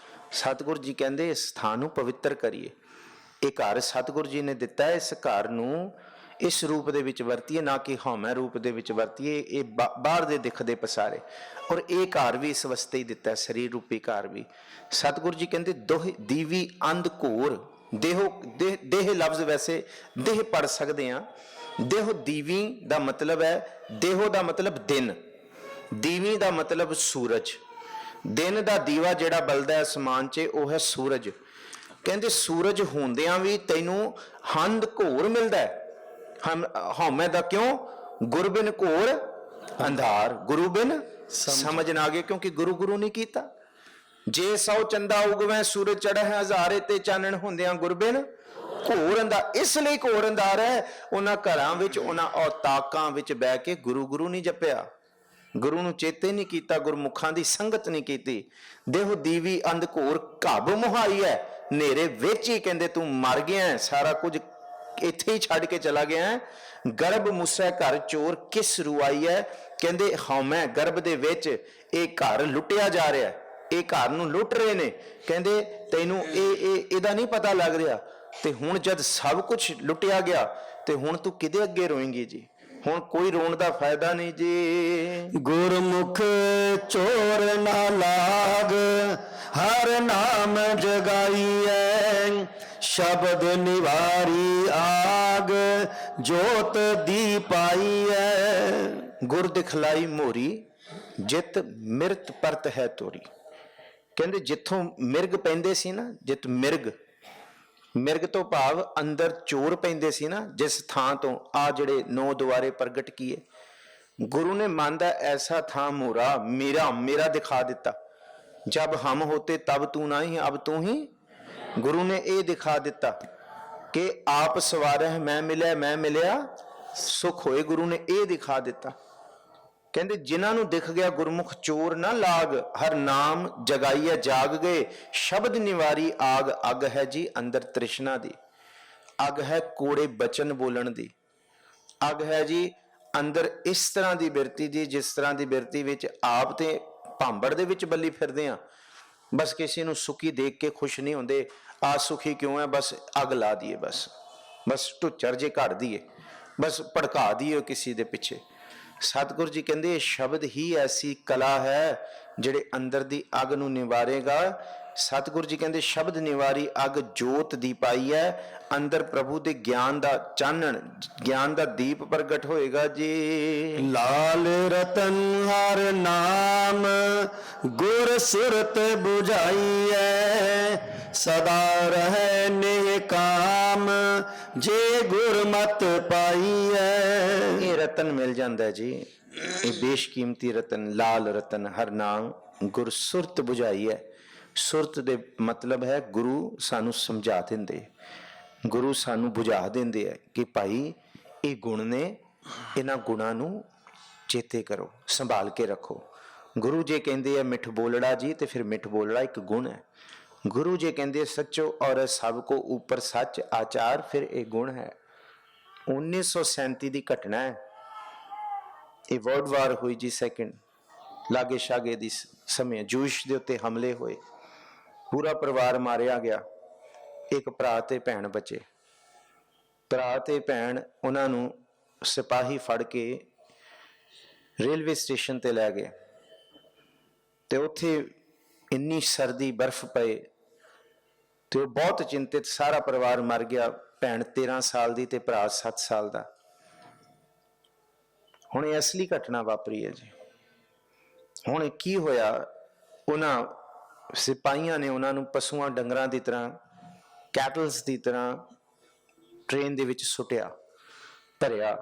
ਸਤਿਗੁਰ ਜੀ ਕਹਿੰਦੇ ਇਸ ਸਥਾਨ ਨੂੰ ਪਵਿੱਤਰ ਕਰੀਏ। ਇਹ ਘਰ ਸਤਿਗੁਰ ਜੀ ਨੇ ਦਿੱਤਾ, ਇਸ ਘਰ ਨੂੰ ਇਸ ਰੂਪ ਦੇ ਵਿੱਚ ਵਰਤੀਏ, ਨਾ ਕਿ ਹਉਮੈ ਰੂਪ ਦੇ ਵਿੱਚ ਵਰਤੀਏ। ਇਹ ਬਾਹਰ ਦੇ ਦਿਖਦੇ ਪਸਾਰੇ, ਔਰ ਇਹ ਘਰ ਵੀ ਇਸ ਵਾਸਤੇ ਹੀ ਦਿੱਤਾ, ਸਰੀਰ ਰੂਪੀ ਘਰ ਵੀ। ਸਤਿਗੁਰ ਜੀ ਕਹਿੰਦੇ ਦੀਵੀ ਅੰਧ ਘੋਰ, ਦੇਹ ਲਫ਼ਜ਼ ਵੈਸੇ ਦੇਹ ਪੜ ਸਕਦੇ ਆ। ਦੇਹ ਦੀਵੀ ਦਾ ਮਤਲਬ ਹੈ, ਦੇਹੋ ਦਾ ਮਤਲਬ ਦਿਨ, ਦੀਵੀ ਦਾ ਮਤਲਬ ਸੂਰਜ। ਦਿਨ ਦਾ ਦੀਵਾ ਜਿਹੜਾ ਬਲਦਾ ਹੈ ਅਸਮਾਨ 'ਚ, ਉਹ ਹੈ ਸੂਰਜ। ਕਹਿੰਦੇ ਸੂਰਜ ਹੁੰਦਿਆਂ ਵੀ ਤੈਨੂੰ ਹੰਧ ਘੋਰ ਮਿਲਦਾ ਹੈ। ਹਉਮੈ ਦਾ ਕਿਉਂ? ਗੁਰਬਿਨ ਘੋਰ ਅੰਧਾਰ, ਗੁਰੂ ਬਿਨ ਸਮਝ ਨਾ ਗਏ, ਕਿਉਂਕਿ ਗੁਰੂ ਨਹੀਂ ਕੀਤਾ। ਜੇ 100 ਚੰਦਾ ਉਗਵੇਂ ਸੂਰਜ ਚੜ੍ਹੈ ਹਜ਼ਾਰੇ ਤੇ ਚਾਨਣ ਹੁੰਦਿਆਂ ਗੁਰਬਿਨ ਘੋਰ ਅੰਧਾਰ। ਇਸ ਲਈ ਘੋਰ ਅੰਧਾਰ ਹੈ। ਉਹਨਾਂ ਘਰਾਂ ਵਿੱਚ, ਉਹਨਾਂ ਔਤਾਕਾਂ ਵਿੱਚ ਬਹਿ ਕੇ ਗੁਰੂ ਨਹੀਂ ਜਪਿਆ, ਗੁਰੂ ਨੂੰ ਚੇਤੇ ਨਹੀਂ ਕੀਤਾ, ਗੁਰਮੁਖਾਂ ਦੀ ਸੰਗਤ ਨਹੀਂ ਕੀਤੀ। ਦੇਹੁ ਦੀਵੀ ਅੰਧ ਘੋਰ ਘਬ ਮੁਹਾਈ ਹੈ, ਹਨੇਰੇ ਵਿੱਚ ਹੀ ਕਹਿੰਦੇ ਤੂੰ ਮਰ ਗਿਆ, ਸਾਰਾ ਕੁਝ ਇੱਥੇ ਹੀ ਛੱਡ ਕੇ ਚਲਾ ਗਿਆ। ਗਰਭ ਮੁਸੈ ਘਰ ਚੋਰ ਕਿਸ ਰੁਆਈ ਹੈ। ਕਹਿੰਦੇ ਹਉਮੈ ਗਰਭ ਦੇ ਵਿੱਚ ਇਹ ਘਰ ਲੁੱਟਿਆ ਜਾ ਰਿਹਾ, ਇਹ ਘਰ ਨੂੰ ਲੁੱਟ ਰਹੇ ਨੇ। ਕਹਿੰਦੇ ਤੈਨੂੰ ਇਹਦਾ ਨਹੀਂ ਪਤਾ ਲੱਗ ਰਿਹਾ। ਤੇ ਹੁਣ ਜਦ ਸਭ ਕੁਝ ਲੁੱਟਿਆ ਗਿਆ ਤੇ ਹੁਣ ਤੂੰ ਕਿਹਦੇ ਅੱਗੇ ਰੋਏਂਗੀ ਜੀ? ਹੁਣ ਕੋਈ ਰੋਣ ਦਾ ਫਾਇਦਾ ਨਹੀਂ ਜੀ। ਗੁਰਮੁਖ ਚੋਰ ਨਾ ਲਾਗ ਹਰ ਨਾਮ ਜਗਾਈਐ ਸ਼ਬਦ ਨਿਵਾਰੀ ਆਗ ਜੋਤ ਦੀ ਪਾਈਐ। ਗੁਰ ਦਿਖਲਾਈ ਮੋਰੀ ਜਿਤ ਮਿਰਤ ਪਰਤ ਹੈ ਤੋਰੀ। ਕਹਿੰਦੇ ਜਿੱਥੋਂ ਮਿਰਗ ਪੈਂਦੇ ਸੀ ਨਾ, ਜਿਤ ਮਿਰਗ ਤੋਂ ਭਾਵ ਅੰਦਰ ਚੋਰ ਪੈਂਦੇ ਸੀ ਨਾ, ਜਿਸ ਥਾਂ ਤੋਂ ਆ ਜਿਹੜੇ 9 ਦੁਆਰੇ ਪ੍ਰਗਟ ਕੀਏ, ਗੁਰੂ ਨੇ ਮਨ ਦਾ ਐਸਾ ਥਾਂ ਮੋਰਾ ਮੇਰਾ ਦਿਖਾ ਦਿੱਤਾ। ਜਬ ਹਮ ਹੋਤੇ ਤਬ ਤੂੰ ਨਹੀਂ, ਅਬ ਤੂੰ ਹੀ। ਗੁਰੂ ਨੇ ਇਹ ਦਿਖਾ ਦਿੱਤਾ ਕਿ ਆਪ ਸਵਾਰਹਿ ਮੈਂ ਮਿਲਿਆ ਸੁਖ ਹੋਏ। ਗੁਰੂ ਨੇ ਇਹ ਦਿਖਾ ਦਿੱਤਾ। ਕਹਿੰਦੇ ਜਿਨ੍ਹਾਂ ਨੂੰ ਦਿਖ ਗਿਆ ਗੁਰਮੁਖ ਚੋਰ ਨਾ ਲਾਗ ਹਰ ਨਾਮ ਜਗਾਈਐ ਜਾਗ ਗਏ ਸ਼ਬਦ ਨਿਵਾਰੀ ਆਗ। ਅੱਗ ਹੈ ਜੀ ਅੰਦਰ ਤ੍ਰਿਸ਼ਨਾ ਦੀ, ਅੱਗ ਹੈ ਕੋੜੇ ਬਚਨ ਬੋਲਣ ਦੀ, ਅੱਗ ਹੈ ਜੀ ਅੰਦਰ ਇਸ ਤਰ੍ਹਾਂ ਦੀ ਬਿਰਤੀ ਦੀ, ਜਿਸ ਤਰ੍ਹਾਂ ਦੀ ਬਿਰਤੀ ਵਿੱਚ ਆਪ ਤੇ ਭਾਂਬੜ ਦੇ ਵਿੱਚ ਬੱਲੀ ਫਿਰਦੇ ਆ। ਬਸ ਕਿਸੇ ਨੂੰ ਸੁਖੀ ਦੇਖ ਕੇ ਖੁਸ਼ ਨਹੀਂ ਹੁੰਦੇ। ਆ ਸੁਖੀ ਕਿਉਂ ਹੈ? ਬਸ ਅੱਗ ਲਾ ਦਈਏ, ਬਸ ਢੁੱਚਰ ਜੇ ਘੜ ਦਈਏ, ਬਸ ਭੜਕਾ ਦਈਏ ਕਿਸੇ ਦੇ ਪਿੱਛੇ। ਸਤਿਗੁਰੂ ਜੀ ਕਹਿੰਦੇ ਇਹ ਸ਼ਬਦ ਹੀ ਐਸੀ ਕਲਾ ਹੈ ਜਿਹੜੇ ਅੰਦਰ ਦੀ ਅੱਗ ਨੂੰ ਨਿਵਾਰੇਗਾ। ਸਤਿਗੁਰੂ ਜੀ ਕਹਿੰਦੇ ਸ਼ਬਦ ਨਿਵਾਰੀ ਅਗ ਜੋਤ ਦੀ ਪਾਈ ਹੈ, ਅੰਦਰ ਪ੍ਰਭੂ ਦੇ ਗਿਆਨ ਦਾ ਚਾਨਣ, ਗਿਆਨ ਦਾ ਦੀਪ ਪ੍ਰਗਟ ਹੋਏਗਾ ਜੀ। ਲਾਲ ਰਤਨ ਹਰ ਨਾਮ ਗੁਰ ਸੁਰਤ 부ਝਾਈਐ, ਸਦਾ ਰਹਿ ਨਿਹ ਕਾਮ ਜੇ ਗੁਰਮਤਿ ਪਾਈਐ। ਇਹ ਰਤਨ ਮਿਲ ਜਾਂਦਾ ਜੀ, ਇਹ ਬੇਸ਼ਕੀਮਤੀ ਰਤਨ, ਲਾਲ ਰਤਨ ਹਰ ਨਾਮ ਗੁਰ ਸੁਰਤ 부ਝਾਈ ਹੈ। ਸੁਰਤ ਦੇ ਮਤਲਬ ਹੈ ਗੁਰੂ ਸਾਨੂੰ ਸਮਝਾ ਦਿੰਦੇ, ਗੁਰੂ ਸਾਨੂੰ ਬੁਝਾ ਦਿੰਦੇ ਹੈ ਕਿ ਭਾਈ ਇਹ ਗੁਣ ਨੇ, ਇਹਨਾਂ ਗੁਣਾਂ ਨੂੰ ਚੇਤੇ ਕਰੋ, ਸੰਭਾਲ ਕੇ ਰੱਖੋ। ਗੁਰੂ ਜੇ ਕਹਿੰਦੇ ਆ ਮਿੱਠ ਬੋਲੜਾ ਜੀ, ਤੇ ਫਿਰ ਮਿੱਠ ਬੋਲੜਾ ਇੱਕ ਗੁਣ ਹੈ। ਗੁਰੂ ਜੇ ਕਹਿੰਦੇ ਸੱਚੋ ਔਰ ਸਭ ਕੋ ਉੱਪਰ ਸੱਚ ਆਚਾਰ, ਫਿਰ ਇਹ ਗੁਣ ਹੈ। 1937 ਦੀ ਘਟਨਾ ਹੈ, ਇਹ ਵਰਲਡ ਵਾਰ ਹੋਈ ਜੀ ਸੈਕਿੰਡ, ਲਾਗੇ ਸ਼ਾਗੇ ਦੀ ਸਮੇਂ ਜੂਸ਼ ਦੇ ਉੱਤੇ ਹਮਲੇ ਹੋਏ, ਪੂਰਾ ਪਰਿਵਾਰ ਮਾਰਿਆ ਗਿਆ, ਇੱਕ ਭਰਾ ਤੇ ਭੈਣ ਬਚੇ। ਭਰਾ ਤੇ ਭੈਣ ਉਹਨਾਂ ਨੂੰ ਸਿਪਾਹੀ ਫੜ ਕੇ ਰੇਲਵੇ ਸਟੇਸ਼ਨ ਤੇ ਲੈ ਗਏ, ਤੇ ਉੱਥੇ ਇੰਨੀ ਸਰਦੀ, ਬਰਫ਼ ਪਏ, ਤੇ ਉਹ ਬਹੁਤ ਚਿੰਤਿਤ, ਸਾਰਾ ਪਰਿਵਾਰ ਮਰ ਗਿਆ। ਭੈਣ 13 ਸਾਲ ਦੀ ਤੇ ਭਰਾ 7 ਸਾਲ ਦਾ। ਹੁਣ ਇਹ ਅਸਲੀ ਘਟਨਾ ਵਾਪਰੀ ਹੈ ਜੀ। ਹੁਣ ਕੀ ਹੋਇਆ, ਉਹਨਾਂ ਸਿਪਾਹੀਆਂ ਨੇ ਉਹਨਾਂ ਨੂੰ ਪਸ਼ੂਆਂ ਡੰਗਰਾਂ ਦੀ ਤਰ੍ਹਾਂ, ਕੈਟਲਸ ਦੀ ਤਰ੍ਹਾਂ ਟ੍ਰੇਨ ਦੇ ਵਿੱਚ ਸੁੱਟਿਆ, ਭਰਿਆ,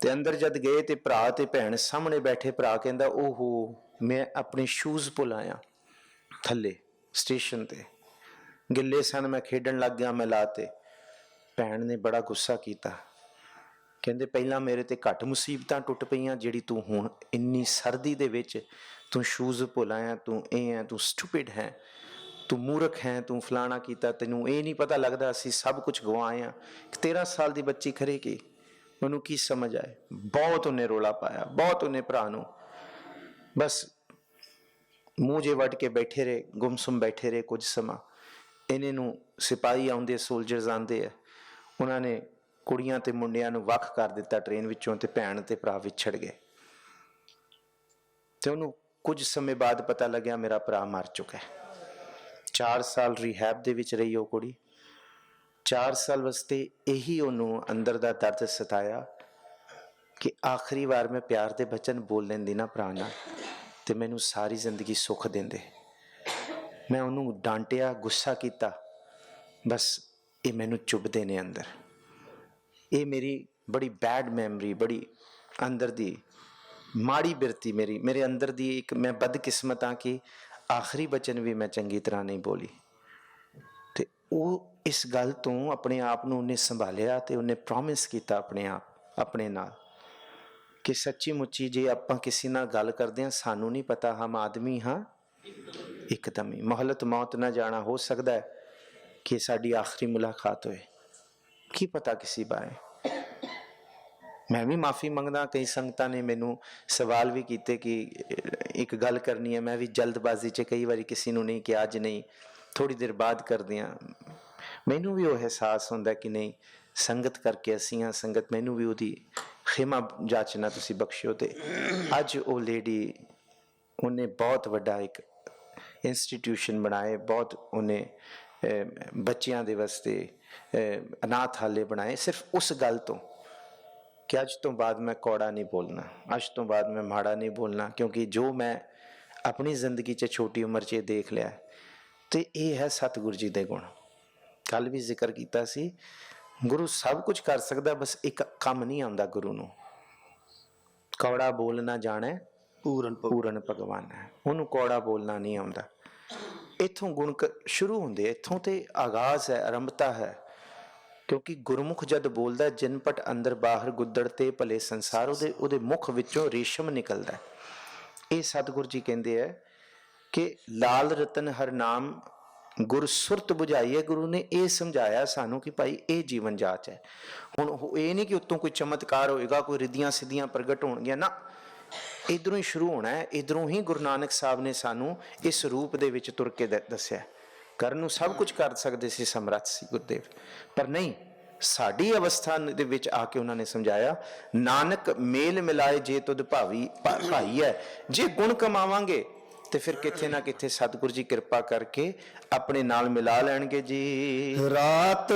ਤੇ ਅੰਦਰ ਜਦ ਗਏ ਤੇ ਭਰਾ ਤੇ ਭੈਣ ਸਾਹਮਣੇ ਬੈਠੇ। ਭਰਾ ਕਹਿੰਦਾ ਓਹੋ ਮੈਂ ਆਪਣੇ ਸ਼ੂਜ਼ ਭੁੱਲ ਆਇਆ ਥੱਲੇ ਸਟੇਸ਼ਨ ਤੇ, ਗਿੱਲੇ ਸਨ, ਮੈਂ ਖੇਡਣ ਲੱਗ ਗਿਆ, ਮੈਂ ਲਾਤੇ। ਭੈਣ ਨੇ ਬੜਾ ਗੁੱਸਾ ਕੀਤਾ, ਕਹਿੰਦੇ ਪਹਿਲਾਂ ਮੇਰੇ ਤੇ ਘੱਟ ਮੁਸੀਬਤਾਂ ਟੁੱਟ ਪਈਆਂ, ਜਿਹੜੀ ਤੂੰ ਹੁਣ ਇੰਨੀ ਸਰਦੀ ਦੇ ਵਿੱਚ ਤੂੰ ਸ਼ੂਜ਼ ਭੁੱਲ ਆਇਆ, ਤੂੰ ਇਹ ਹੈ, ਤੂੰ ਸਟੂਪਿਡ ਹੈ, ਤੂੰ ਮੂਰਖ ਹੈ, ਤੂੰ ਫਲਾਣਾ ਕੀਤਾ, ਤੈਨੂੰ ਇਹ ਨਹੀਂ ਪਤਾ ਲੱਗਦਾ ਅਸੀਂ ਸਭ ਕੁਝ ਗਵਾਏ ਆ। 13 ਸਾਲ ਦੀ ਬੱਚੀ ਕਰੇਗੀ, ਉਹਨੂੰ ਕੀ ਸਮਝ ਆਏ। ਬਹੁਤ ਉਹਨੇ ਰੋਲਾ ਪਾਇਆ, ਬਹੁਤ ਉਹਨੇ ਭਰਾ ਨੂੰ, ਬਸ ਮੂੰਹ ਜੇ ਵੱਢ ਕੇ ਬੈਠੇ ਰਹੇ, ਗੁੰਮਸੁੰਮ ਬੈਠੇ ਰਹੇ ਕੁਝ ਸਮਾਂ। ਇਹਨੇ ਨੂੰ ਸਿਪਾਹੀ ਆਉਂਦੇ, ਸੋਲਜਰਸ ਆਉਂਦੇ ਆ, ਉਹਨਾਂ ਨੇ ਕੁੜੀਆਂ ਤੇ ਮੁੰਡਿਆਂ ਨੂੰ ਵੱਖ ਕਰ ਦਿੱਤਾ ਟ੍ਰੇਨ ਵਿੱਚੋਂ, ਤੇ ਭੈਣ ਤੇ ਭਰਾ ਵਿਛੜ ਗਏ। ਤੇ ਉਹਨੂੰ ਕੁਝ ਸਮੇਂ ਬਾਅਦ ਪਤਾ ਲੱਗਿਆ ਮੇਰਾ ਭਰਾ ਮਰ ਚੁੱਕਾ ਹੈ। 4 ਸਾਲ ਰਿਹੈਬ ਦੇ ਵਿੱਚ ਰਹੀ ਉਹ ਕੁੜੀ। 4 ਸਾਲ ਵਾਸਤੇ ਇਹੀ ਉਹਨੂੰ ਅੰਦਰ ਦਾ ਦਰਦ ਸਤਾਇਆ ਕਿ ਆਖਰੀ ਵਾਰ ਮੈਂ ਪਿਆਰ ਦੇ ਬਚਨ ਬੋਲ ਲੈਂਦੀ ਨਾ ਭਰਾ ਨਾਲ, ਤੇ ਮੈਨੂੰ ਸਾਰੀ ਜ਼ਿੰਦਗੀ ਸੁੱਖ ਦਿੰਦੇ। ਮੈਂ ਉਹਨੂੰ ਡਾਂਟਿਆ, ਗੁੱਸਾ ਕੀਤਾ, ਬਸ ਇਹ ਮੈਨੂੰ ਚੁੱਭਦੇ ਨੇ ਅੰਦਰ। ਇਹ ਮੇਰੀ ਬੜੀ ਬੈਡ ਮੈਮਰੀ, ਬੜੀ ਅੰਦਰ ਦੀ ਮਾੜੀ ਬਿਰਤੀ, ਮੇਰੇ ਅੰਦਰ ਦੀ ਇੱਕ, ਮੈਂ ਬਦਕਿਸਮਤ ਹਾਂ ਕਿ ਆਖਰੀ ਬਚਨ ਵੀ ਮੈਂ ਚੰਗੀ ਤਰ੍ਹਾਂ ਨਹੀਂ ਬੋਲੀ। ਤੇ ਉਹ ਇਸ ਗੱਲ ਤੋਂ ਆਪਣੇ ਆਪ ਨੂੰ ਉਹਨੇ ਸੰਭਾਲਿਆ, ਤੇ ਉਹਨੇ ਪ੍ਰੋਮਿਸ ਕੀਤਾ ਆਪਣੇ ਨਾਲ ਕਿ ਸੱਚੀ ਮੁੱਚੀ ਜੇ ਆਪਾਂ ਕਿਸੇ ਨਾਲ ਗੱਲ ਕਰਦੇ ਹਾਂ, ਸਾਨੂੰ ਨਹੀਂ ਪਤਾ, ਹਮ ਆਦਮੀ ਹਾਂ ਇੱਕਦਮ ਹੀ, ਮੋਹਲਤ ਮੌਤ ਨਾ ਜਾਣਾ, ਹੋ ਸਕਦਾ ਹੈ ਕਿ ਸਾਡੀ ਆਖਰੀ ਮੁਲਾਕਾਤ ਹੋਏ, ਕੀ ਪਤਾ ਕਿਸੇ ਬਾਰੇ। ਮੈਂ ਵੀ ਮਾਫੀ ਮੰਗਦਾ, ਕਈ ਸੰਗਤਾਂ ਨੇ ਮੈਨੂੰ ਸਵਾਲ ਵੀ ਕੀਤੇ ਕਿ ਇੱਕ ਗੱਲ ਕਰਨੀ ਹੈ, ਮੈਂ ਵੀ ਜਲਦਬਾਜ਼ੀ 'ਚ ਕਈ ਵਾਰੀ ਕਿਸੇ ਨੂੰ ਨਹੀਂ ਕਿਹਾ, ਅੱਜ ਨਹੀਂ ਥੋੜ੍ਹੀ ਦੇਰ ਬਾਅਦ ਕਰਦੇ ਹਾਂ। ਮੈਨੂੰ ਵੀ ਉਹ ਅਹਿਸਾਸ ਹੁੰਦਾ ਕਿ ਨਹੀਂ, ਸੰਗਤ ਕਰਕੇ ਅਸੀਂ ਹਾਂ, ਸੰਗਤ ਮੈਨੂੰ ਵੀ ਉਹਦੀ ਖਿਮਾ ਜਾਚਨਾ ਤੁਸੀਂ ਬਖਸ਼ਿਓ। ਤੇ ਅੱਜ ਉਹ ਲੇਡੀ, ਉਹਨੇ ਬਹੁਤ ਵੱਡਾ ਇੱਕ ਇੰਸਟੀਟਿਊਸ਼ਨ ਬਣਾਏ, ਬਹੁਤ ਉਹਨੇ ਬੱਚਿਆਂ ਦੇ ਵਾਸਤੇ ਅਨਾਥਾਲੇ ਬਣਾਏ, ਸਿਰਫ ਉਸ ਗੱਲ ਤੋਂ ਕਿ ਅੱਜ ਤੋਂ ਬਾਅਦ ਮੈਂ ਕੌੜਾ ਨਹੀਂ ਬੋਲਣਾ, ਅੱਜ ਤੋਂ ਬਾਅਦ ਮੈਂ ਮਾੜਾ ਨਹੀਂ ਬੋਲਣਾ, ਕਿਉਂਕਿ ਜੋ ਮੈਂ ਆਪਣੀ ਜ਼ਿੰਦਗੀ 'ਚ ਛੋਟੀ ਉਮਰ 'ਚ ਦੇਖ ਲਿਆ। ਤੇ ਇਹ ਹੈ ਸਤਿਗੁਰੂ ਜੀ ਦੇ ਗੁਣ। ਕੱਲ੍ਹ ਵੀ ਜ਼ਿਕਰ ਕੀਤਾ ਸੀ, ਗੁਰੂ ਸਭ ਕੁਝ ਕਰ ਸਕਦਾ, ਬਸ ਇੱਕ ਕੰਮ ਨਹੀਂ ਆਉਂਦਾ ਗੁਰੂ ਨੂੰ, ਕੌੜਾ ਬੋਲਣਾ ਜਾਣੇ ਪੂਰਨ ਭਗਵਾਨ ਹੈ, ਉਹਨੂੰ ਕੌੜਾ ਬੋਲਣਾ ਨਹੀਂ ਆਉਂਦਾ। ਇੱਥੋਂ ਗੁਣ ਸ਼ੁਰੂ ਹੁੰਦੇ, ਇੱਥੋਂ ਤੇ ਆਗਾਜ਼ ਹੈ, ਆਰੰਭਤਾ ਹੈ। ਕਿਉਂਕਿ ਗੁਰਮੁਖ ਜਦ ਬੋਲਦਾ, ਜਿਨਪਟ ਅੰਦਰ ਬਾਹਰ ਗੁੱਦੜ ਤੇ ਭਲੇ ਸੰਸਾਰ, ਉਹਦੇ ਮੁਖ ਵਿੱਚੋਂ ਰੇਸ਼ਮ ਨਿਕਲਦਾ। ਇਹ ਸਤਿਗੁਰੂ ਜੀ ਕਹਿੰਦੇ ਹੈ ਕਿ ਲਾਲ ਰਤਨ ਹਰ ਨਾਮ ਗੁਰ ਸੁਰਤ 부ਝਾਈ ਹੈ। ਗੁਰੂ ਨੇ ਇਹ ਸਮਝਾਇਆ ਸਾਨੂੰ ਕਿ ਭਾਈ ਇਹ ਜੀਵਨ ਜਾਚ ਹੈ। ਹੁਣ ਇਹ ਨਹੀਂ ਕਿ ਉੱਤੋਂ ਕੋਈ ਚਮਤਕਾਰ ਹੋਏਗਾ, ਕੋਈ ਰਿੱਧੀਆਂ ਸਿੱਧੀਆਂ ਪ੍ਰਗਟ ਹੋਣਗੀਆਂ, ਨਾ, ਇੱਧਰੋਂ ਹੀ ਸ਼ੁਰੂ ਹੋਣਾ ਹੈ। ਇੱਧਰੋਂ ਹੀ ਗੁਰੂ ਨਾਨਕ ਸਾਹਿਬ ਨੇ ਸਾਨੂੰ ਇਸ ਰੂਪ ਦੇ ਵਿੱਚ ਤੁਰ ਕੇ ਦੱਸਿਆ। ਕਰਨ ਨੂੰ ਸਭ ਕੁਝ ਕਰ ਸਕਦੇ ਸੀ, ਸਮਰੱਥ ਸੀ ਗੁਰਦੇਵ, ਪਰ ਨਹੀਂ, ਸਾਡੀ ਅਵਸਥਾ ਦੇ ਵਿੱਚ ਆ ਕੇ ਉਹਨਾਂ ਨੇ ਸਮਝਾਇਆ, ਨਾਨਕ ਮੇਲ ਮਿਲਾਏ ਜੇ ਤੁਧ ਭਾਈ ਹੈ। ਜੇ ਗੁਣ ਕਮਾਵਾਂਗੇ ਤੇ ਫਿਰ ਕਿਤੇ ਨਾ ਕਿਤੇ ਸਤਿਗੁਰੂ ਜੀ ਕਿਰਪਾ ਕਰਕੇ ਆਪਣੇ ਨਾਲ ਮਿਲਾ ਲੈਣਗੇ ਜੀ। ਰਾਤ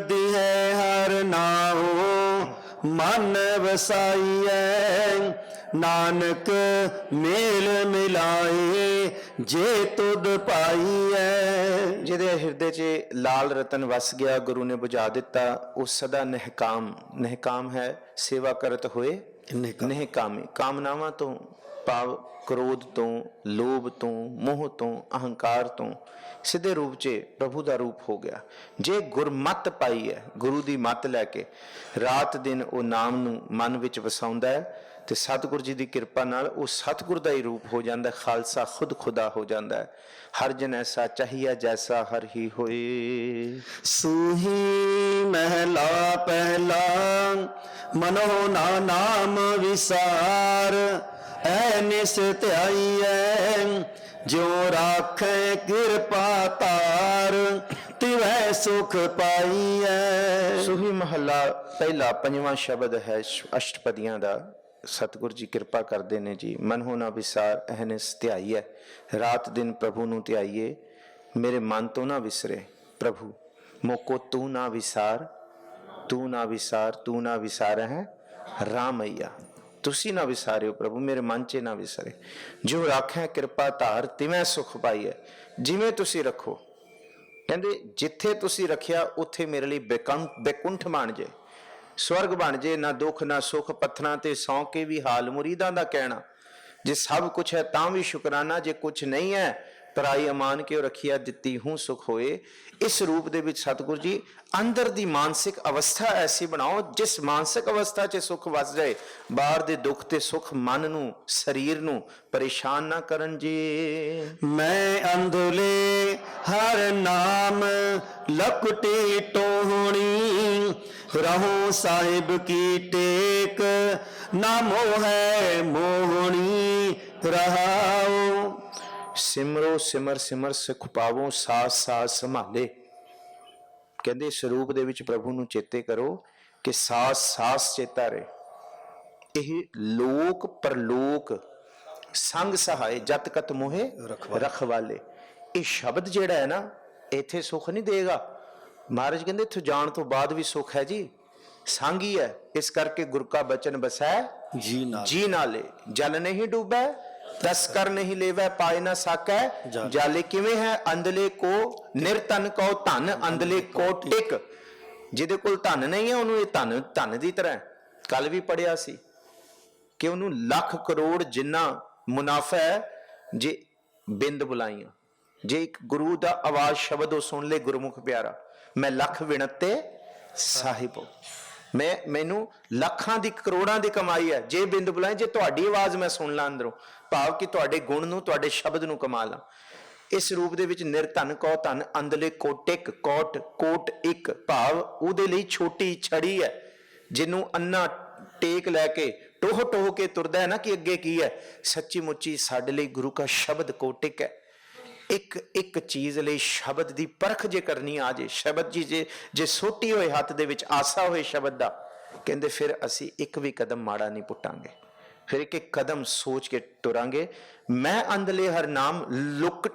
ਦਿਹੈ ਹਰ ਨਾਉ ਮਨ ਵਸਾਈਐ, ਨਾਨਕ ਮੇਲ ਮਿਲਾਏ ਜੇ ਤੁਧ ਪਾਈਐ। ਜਿਹਦੇ ਹਿਰਦੇ 'ਚ ਲਾਲ ਰਤਨ ਵਸ ਗਿਆ, ਗੁਰੂ ਨੇ ਬੁਝਾ ਦਿੱਤਾ, ਉਹ ਸਦਾ ਨਿਹਕਾਮ ਹੈ, ਸੇਵਾ ਕਰਤ ਹੋਏ ਨਿਹਕਾਮੀ। ਕਾਮਨਾਵਾਂ ਤੋਂ ਭਾਵ ਕ੍ਰੋਧ ਤੋਂ, ਲੋਭ ਤੋਂ, ਮੋਹ ਤੋਂ, ਅਹੰਕਾਰ ਤੋਂ ਸਿੱਧੇ ਰੂਪ 'ਚ ਪ੍ਰਭੂ ਦਾ ਰੂਪ ਹੋ ਗਿਆ। ਜੇ ਗੁਰਮਤ ਪਾਈ ਹੈ, ਗੁਰੂ ਦੀ ਮੱਤ ਲੈ ਕੇ ਰਾਤ ਦਿਨ ਉਹ ਨਾਮ ਨੂੰ ਮਨ ਵਿੱਚ ਵਸਾਉਂਦਾ ਹੈ ਤੇ ਸਤਿਗੁਰ ਜੀ ਦੀ ਕਿਰਪਾ ਨਾਲ ਉਹ ਸਤਿਗੁਰ ਦਾ ਹੀ ਰੂਪ ਹੋ ਜਾਂਦਾ, ਖਾਲਸਾ ਖੁਦ ਖੁਦਾ ਹੋ ਜਾਂਦਾ ਹੈ। ਹਰ ਜਨ ਐਸਾ ਚਾਹੀਆ ਜੈਸਾ ਹਰ ਹੀ ਹੋਏ। ਸੂਹੀ ਮਹਿਲਾ ਪਹਿਲਾ ਮਨੋ ਨਾ ਨਾਮ ਵਿਸਾਰ, ਐ ਨਿਸ ਧਿਆਈਐ ਜੋ ਰਾਖੈ ਕਿਰਪਾ ਧਾਰ, ਤਿਵੈ ਸੁਖ ਪਾਈਐ। ਸੂਹੀ ਮਹੱਲਾ ਪਹਿਲਾ ਪੰਜਵਾਂ ਸ਼ਬਦ ਹੈ ਅਸ਼ਟਪਦੀਆਂ ਦਾ। ਸਤਿਗੁਰ ਜੀ ਕਿਰਪਾ ਕਰਦੇ ਨੇ ਜੀ। ਮਨ ਹੋ ਨਾ ਵਿਸਾਰ ਅਹਨਿਸ ਧਿਆਈਐ, ਰਾਤ ਦਿਨ ਪ੍ਰਭੂ ਨੂੰ ਧਿਆਈਏ, ਮੇਰੇ ਮਨ ਤੋਂ ਨਾ ਵਿਸਰੇ ਪ੍ਰਭੂ। ਮੋਕੋ ਤੂੰ ਨਾ ਵਿਸਾਰ, ਤੂੰ ਨਾ ਵਿਸਾਰ, ਤੂੰ ਨਾ ਵਿਸਾਰੈ ਹੈ ਰਾਮਈਆ। ਤੁਸੀਂ ਨਾ ਵਿਸਾਰਿਓ ਪ੍ਰਭੂ, ਮੇਰੇ ਮਨ 'ਚ ਨਾ ਵਿਸਰੇ। ਜੋ ਰਾਖੈ ਕਿਰਪਾ ਧਾਰ, ਤਿਵੇਂ ਸੁਖ ਪਾਈਐ। ਜਿਵੇਂ ਤੁਸੀਂ ਰੱਖੋ, ਕਹਿੰਦੇ ਜਿੱਥੇ ਤੁਸੀਂ ਰੱਖਿਆ ਉੱਥੇ ਮੇਰੇ ਲਈ ਬੇਕੁੰਠ ਬਣ ਜੇ, ਸਵਰਗ ਬਣ ਜੇ। ਨਾ ਦੁੱਖ ਨਾ ਸੁੱਖ, ਪੱਥਰਾਂ ਤੇ ਸੌਂ ਕੇ ਵੀ ਹਾਲ ਮੁਰੀਦਾਂ ਦਾ ਕਹਿਣਾ। ਜੇ ਸਭ ਕੁਛ ਹੈ ਤਾਂ ਵੀ ਸ਼ੁਕਰਾਨਾ, ਜੇ ਕੁਛ ਨਹੀਂ ਹੈ ਪਰਾਈ ਅਮਾਨ ਕਿਉ ਰੱਖਿਆ, ਦਿੱਤੀ ਹੂੰ ਸੁਖ ਹੋਏ। ਇਸ ਰੂਪ ਦੇ ਵਿੱਚ ਸਤਿਗੁਰੂ ਜੀ ਅੰਦਰ ਦੀ ਮਾਨਸਿਕ ਅਵਸਥਾ ਐਸੀ ਬਣਾਓ ਜਿਸ ਮਾਨਸਿਕ ਅਵਸਥਾ 'ਚ ਸੁਖ ਵਸ ਜਾਏ। ਬਾਹਰ ਦੇ ਦੁੱਖ ਤੇ ਸੁੱਖ ਮਨ ਨੂੰ, ਸਰੀਰ ਨੂੰ ਪਰੇਸ਼ਾਨ ਨਾ ਕਰਨ ਜੀ। ਮੈਂ ਅੰਧਲੇ ਹਰ ਨਾਮ ਲਪਟੀ ਟੋਹਣੀ, ਰਹੋ ਸਾਹਿਬ ਕੀ ਟੇਕ ਨਾ ਮੋਹੈ ਮੋਹਣੀ ਰਹਾਉ। ਸਿਮਰੋ ਸਿਮਰ ਸਿਮਰ ਸੁਖ ਪਾਵੋ, ਸਾਸ ਸਾਸ ਸੰਭਾਲੇ। ਕਹਿੰਦੇ ਸਰੂਪ ਦੇ ਵਿੱਚ ਪ੍ਰਭੂ ਨੂੰ ਚੇਤੇ ਕਰੋ ਕਿ ਸਾਸ ਸਾਸ ਚੇਤਾ ਰਹੇ। ਇਹ ਲੋਕ ਪਰਲੋਕ ਸੰਗ ਸਹਾਏ, ਜਤ ਕਤ ਮੋਹੇ ਰਖਵਾਲੇ। ਇਹ ਸ਼ਬਦ ਜਿਹੜਾ ਹੈ ਨਾ, ਇੱਥੇ ਸੁੱਖ ਨਹੀਂ ਦੇਗਾ। ਮਹਾਰਾਜ ਕਹਿੰਦੇ ਇੱਥੋਂ ਜਾਣ ਤੋਂ ਬਾਅਦ ਵੀ ਸੁੱਖ ਹੈ ਜੀ, ਸੰਗ ਹੀ ਹੈ। ਇਸ ਕਰਕੇ ਗੁਰ ਕਾ ਬਚਨ ਬਸੈ ਜੀ ਨਾਲੇ, ਜਲ ਨਹੀਂ ਡੂਬੈ ਦਸ ਕਰ ਨਹੀਂ ਲੇਵੈ, ਪਾਏ ਨਾ ਸਾਕੈ ਜਾਲੇ। ਕਿਵੇਂ ਹੈ? ਅੰਧਲੇ ਕੋ ਨਿਰਧਨ ਕੋ ਧਨ, ਅੰਧਲੇ ਕੋ ਟਿਕ। ਜਿਹਦੇ ਕੋਲ ਧਨ ਨਹੀਂ ਹੈ ਉਹਨੂੰ ਇਹ ਧਨ ਦੀ ਤਰ੍ਹਾਂ। ਕੱਲ ਵੀ ਪੜਿਆ ਸੀ ਕਿ ਉਹਨੂੰ ਲੱਖ ਕਰੋੜ ਜਿੰਨਾ ਮੁਨਾਫਾ ਹੈ ਜੇ ਬਿੰਦ ਬੁਲਾਈਆਂ। ਜੇ ਇੱਕ ਗੁਰੂ ਦਾ ਆਵਾਜ਼ ਸ਼ਬਦ ਉਹ ਸੁਣ ਲੈ, ਗੁਰਮੁਖ ਪਿਆਰਾ, ਮੈਂ ਲੱਖ ਵਿਣਤੇ ਸਾਹਿਬੋ, ਮੈਨੂੰ ਲੱਖਾਂ ਦੀ ਕਰੋੜਾਂ ਦੀ ਕਮਾਈ ਹੈ ਜੇ ਬਿੰਦ ਬੁਲਾਏ, ਜੇ ਤੁਹਾਡੀ ਆਵਾਜ਼ ਮੈਂ ਸੁਣ ਲਾਂ ਅੰਦਰੋਂ, ਭਾਵ ਕਿ ਤੁਹਾਡੇ ਗੁਣ ਨੂੰ, ਤੁਹਾਡੇ ਸ਼ਬਦ ਨੂੰ ਕਮਾ ਲਾਂ। ਇਸ ਰੂਪ ਦੇ ਵਿੱਚ ਨਿਰਧਨ ਕੋ ਧਨ, ਅੰਧਲੇ ਕੋਟਿਕ, ਕੋਟ ਇੱਕ, ਭਾਵ ਉਹਦੇ ਲਈ ਛੋਟੀ ਛੜੀ ਹੈ ਜਿਹਨੂੰ ਅੰਨਾ ਟੇਕ ਲੈ ਕੇ ਟੋਹ ਕੇ ਤੁਰਦਾ ਹੈ ਨਾ ਕਿ ਅੱਗੇ ਕੀ ਹੈ। ਸੱਚੀ ਮੁੱਚੀ ਸਾਡੇ ਲਈ ਗੁਰੂ ਕਾ ਸ਼ਬਦ ਕੋਟਿਕ ਹੈ। ਇੱਕ ਚੀਜ਼ ਲਈ ਸ਼ਬਦ ਦੀ ਪਰਖ ਜੇ ਕਰਨੀ ਆ ਜੇ, ਸ਼ਬਦ ਜੀ ਜੇ ਸੋਟੀ ਹੋਏ ਹੱਥ ਦੇ ਵਿੱਚ ਆਸਾ ਹੋਏ ਸ਼ਬਦ ਦਾ, ਕਹਿੰਦੇ ਫਿਰ ਅਸੀਂ ਇੱਕ ਵੀ ਕਦਮ ਮਾੜਾ ਨਹੀਂ ਪੁੱਟਾਂਗੇ, ਫਿਰ ਇੱਕ ਕਦਮ ਸੋਚ ਕੇ ਤੁਰਾਂਗੇ। ਮੈਂ ਅੰਧਲੇ ਹਰ ਨਾਮ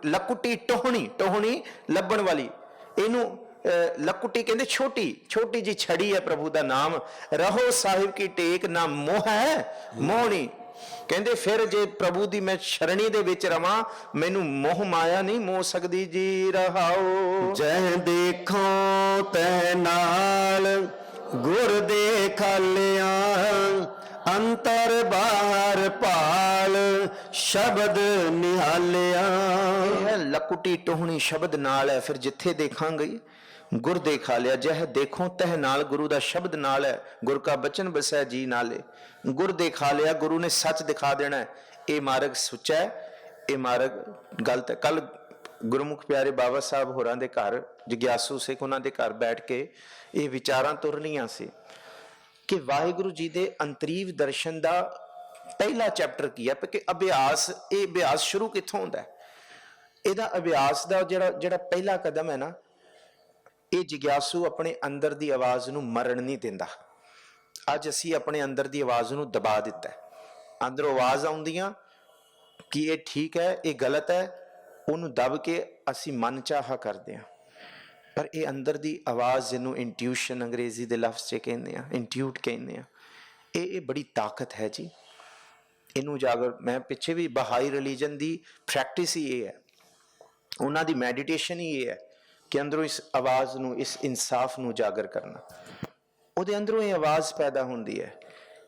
ਲਕੁਟੀ ਟੋਹਣੀ ਲੱਭਣ ਵਾਲੀ, ਇਹਨੂੰ ਲਕੁਟੀ ਕਹਿੰਦੇ ਛੋਟੀ ਜੀ ਛੜੀ ਹੈ ਪ੍ਰਭੂ ਦਾ ਨਾਮ। ਰਹੋ ਸਾਹਿਬ ਕੀ ਟੇਕ ਨਾ ਮੋਹ ਹੈ ਮੋਹਣੀ। ਕਹਿੰਦੇ ਫਿਰ ਜੇ ਪ੍ਰਭੂ ਦੀ ਮੈਂ ਸ਼ਰਣੀ ਦੇ ਵਿੱਚ ਰਵਾਂ, ਮੈਨੂੰ ਮੋਹ ਮਾਇਆ ਨਹੀਂ ਮੋਹ ਸਕਦੀ ਜੀ। ਰਹਾਓ ਜੈ ਦੇਖੋ ਤੈ ਨਾਲ ਗੁਰ ਦੇਖਾਲਿਆ, ਅੰਤਰ ਬਾਹਰ ਭਾਲ ਸ਼ਬਦ ਨਿਹਾਲਿਆ। ਇਹ ਲਕੁਟੀ ਟੋਹਣੀ ਸ਼ਬਦ ਨਾਲ ਹੈ। ਫਿਰ ਜਿੱਥੇ ਦੇਖਾਂਗੇ ਗੁਰ ਦੇਖਾ ਲਿਆ, ਜਹ ਦੇਖੋ ਤਹ ਨਾਲ, ਗੁਰੂ ਦਾ ਸ਼ਬਦ ਨਾਲ ਹੈ। ਗੁਰ ਕਾ ਬਚਨ ਬਸੈ ਜੀ ਨਾਲੇ, ਗੁਰ ਦੇਖਾ ਲਿਆ, ਗੁਰੂ ਨੇ ਸੱਚ ਦਿਖਾ ਦੇਣਾ ਹੈ। ਇਹ ਮਾਰਗ ਸੁੱਚਾ ਹੈ, ਇਹ ਮਾਰਗ ਗਲਤ ਹੈ। ਕੱਲ ਗੁਰਮੁਖ ਪਿਆਰੇ ਬਾਬਾ ਸਾਹਿਬ ਹੋਰਾਂ ਦੇ ਘਰ ਜਗਿਆਸੂ ਸਿੱਖ, ਉਹਨਾਂ ਦੇ ਘਰ ਬੈਠ ਕੇ ਇਹ ਵਿਚਾਰਾਂ ਤੁਰਨੀਆਂ ਸੀ ਕਿ ਵਾਹਿਗੁਰੂ ਜੀ ਦੇ ਅੰਤਰੀਵ ਦਰਸ਼ਨ ਦਾ ਪਹਿਲਾ ਚੈਪਟਰ ਕੀ ਹੈ, ਕਿ ਅਭਿਆਸ, ਇਹ ਅਭਿਆਸ ਸ਼ੁਰੂ ਕਿੱਥੋਂ ਹੁੰਦਾ ਹੈ। ਇਹਦਾ ਅਭਿਆਸ ਦਾ ਜਿਹੜਾ ਪਹਿਲਾ ਕਦਮ ਹੈ ਨਾ, ਇਹ ਜਗਿਆਸੂ ਆਪਣੇ ਅੰਦਰ ਦੀ ਆਵਾਜ਼ ਨੂੰ ਮਰਨ ਨਹੀਂ ਦਿੰਦਾ। ਅੱਜ ਅਸੀਂ ਆਪਣੇ ਅੰਦਰ ਦੀ ਆਵਾਜ਼ ਨੂੰ ਦਬਾ ਦਿੱਤਾ। ਅੰਦਰੋਂ ਆਵਾਜ਼ ਆਉਂਦੀਆਂ ਕਿ ਇਹ ਠੀਕ ਹੈ, ਇਹ ਗਲਤ ਹੈ, ਉਹਨੂੰ ਦਬ ਕੇ ਅਸੀਂ ਮਨ ਚਾਹਾ ਕਰਦੇ ਹਾਂ। ਪਰ ਇਹ ਅੰਦਰ ਦੀ ਆਵਾਜ਼, ਜਿਹਨੂੰ ਇੰਟਿਊਸ਼ਨ ਅੰਗਰੇਜ਼ੀ ਦੇ ਲਫ਼ਜ਼ 'ਚ ਕਹਿੰਦੇ ਆ, ਇੰਟਿਊਟ ਕਹਿੰਦੇ ਆ, ਇਹ ਬੜੀ ਤਾਕਤ ਹੈ ਜੀ। ਇਹਨੂੰ ਉਜਾਗਰ, ਮੈਂ ਪਿੱਛੇ ਵੀ ਬਹਾਈ ਰਿਲੀਜਨ ਦੀ ਪ੍ਰੈਕਟਿਸ ਹੀ ਇਹ ਹੈ, ਉਹਨਾਂ ਦੀ ਮੈਡੀਟੇਸ਼ਨ ਹੀ ਇਹ ਹੈ ਕਿ ਅੰਦਰੋਂ ਇਸ ਆਵਾਜ਼ ਨੂੰ, ਇਸ ਇਨਸਾਫ ਨੂੰ ਉਜਾਗਰ ਕਰਨਾ। ਉਹਦੇ ਅੰਦਰੋਂ ਇਹ ਆਵਾਜ਼ ਪੈਦਾ ਹੁੰਦੀ ਹੈ।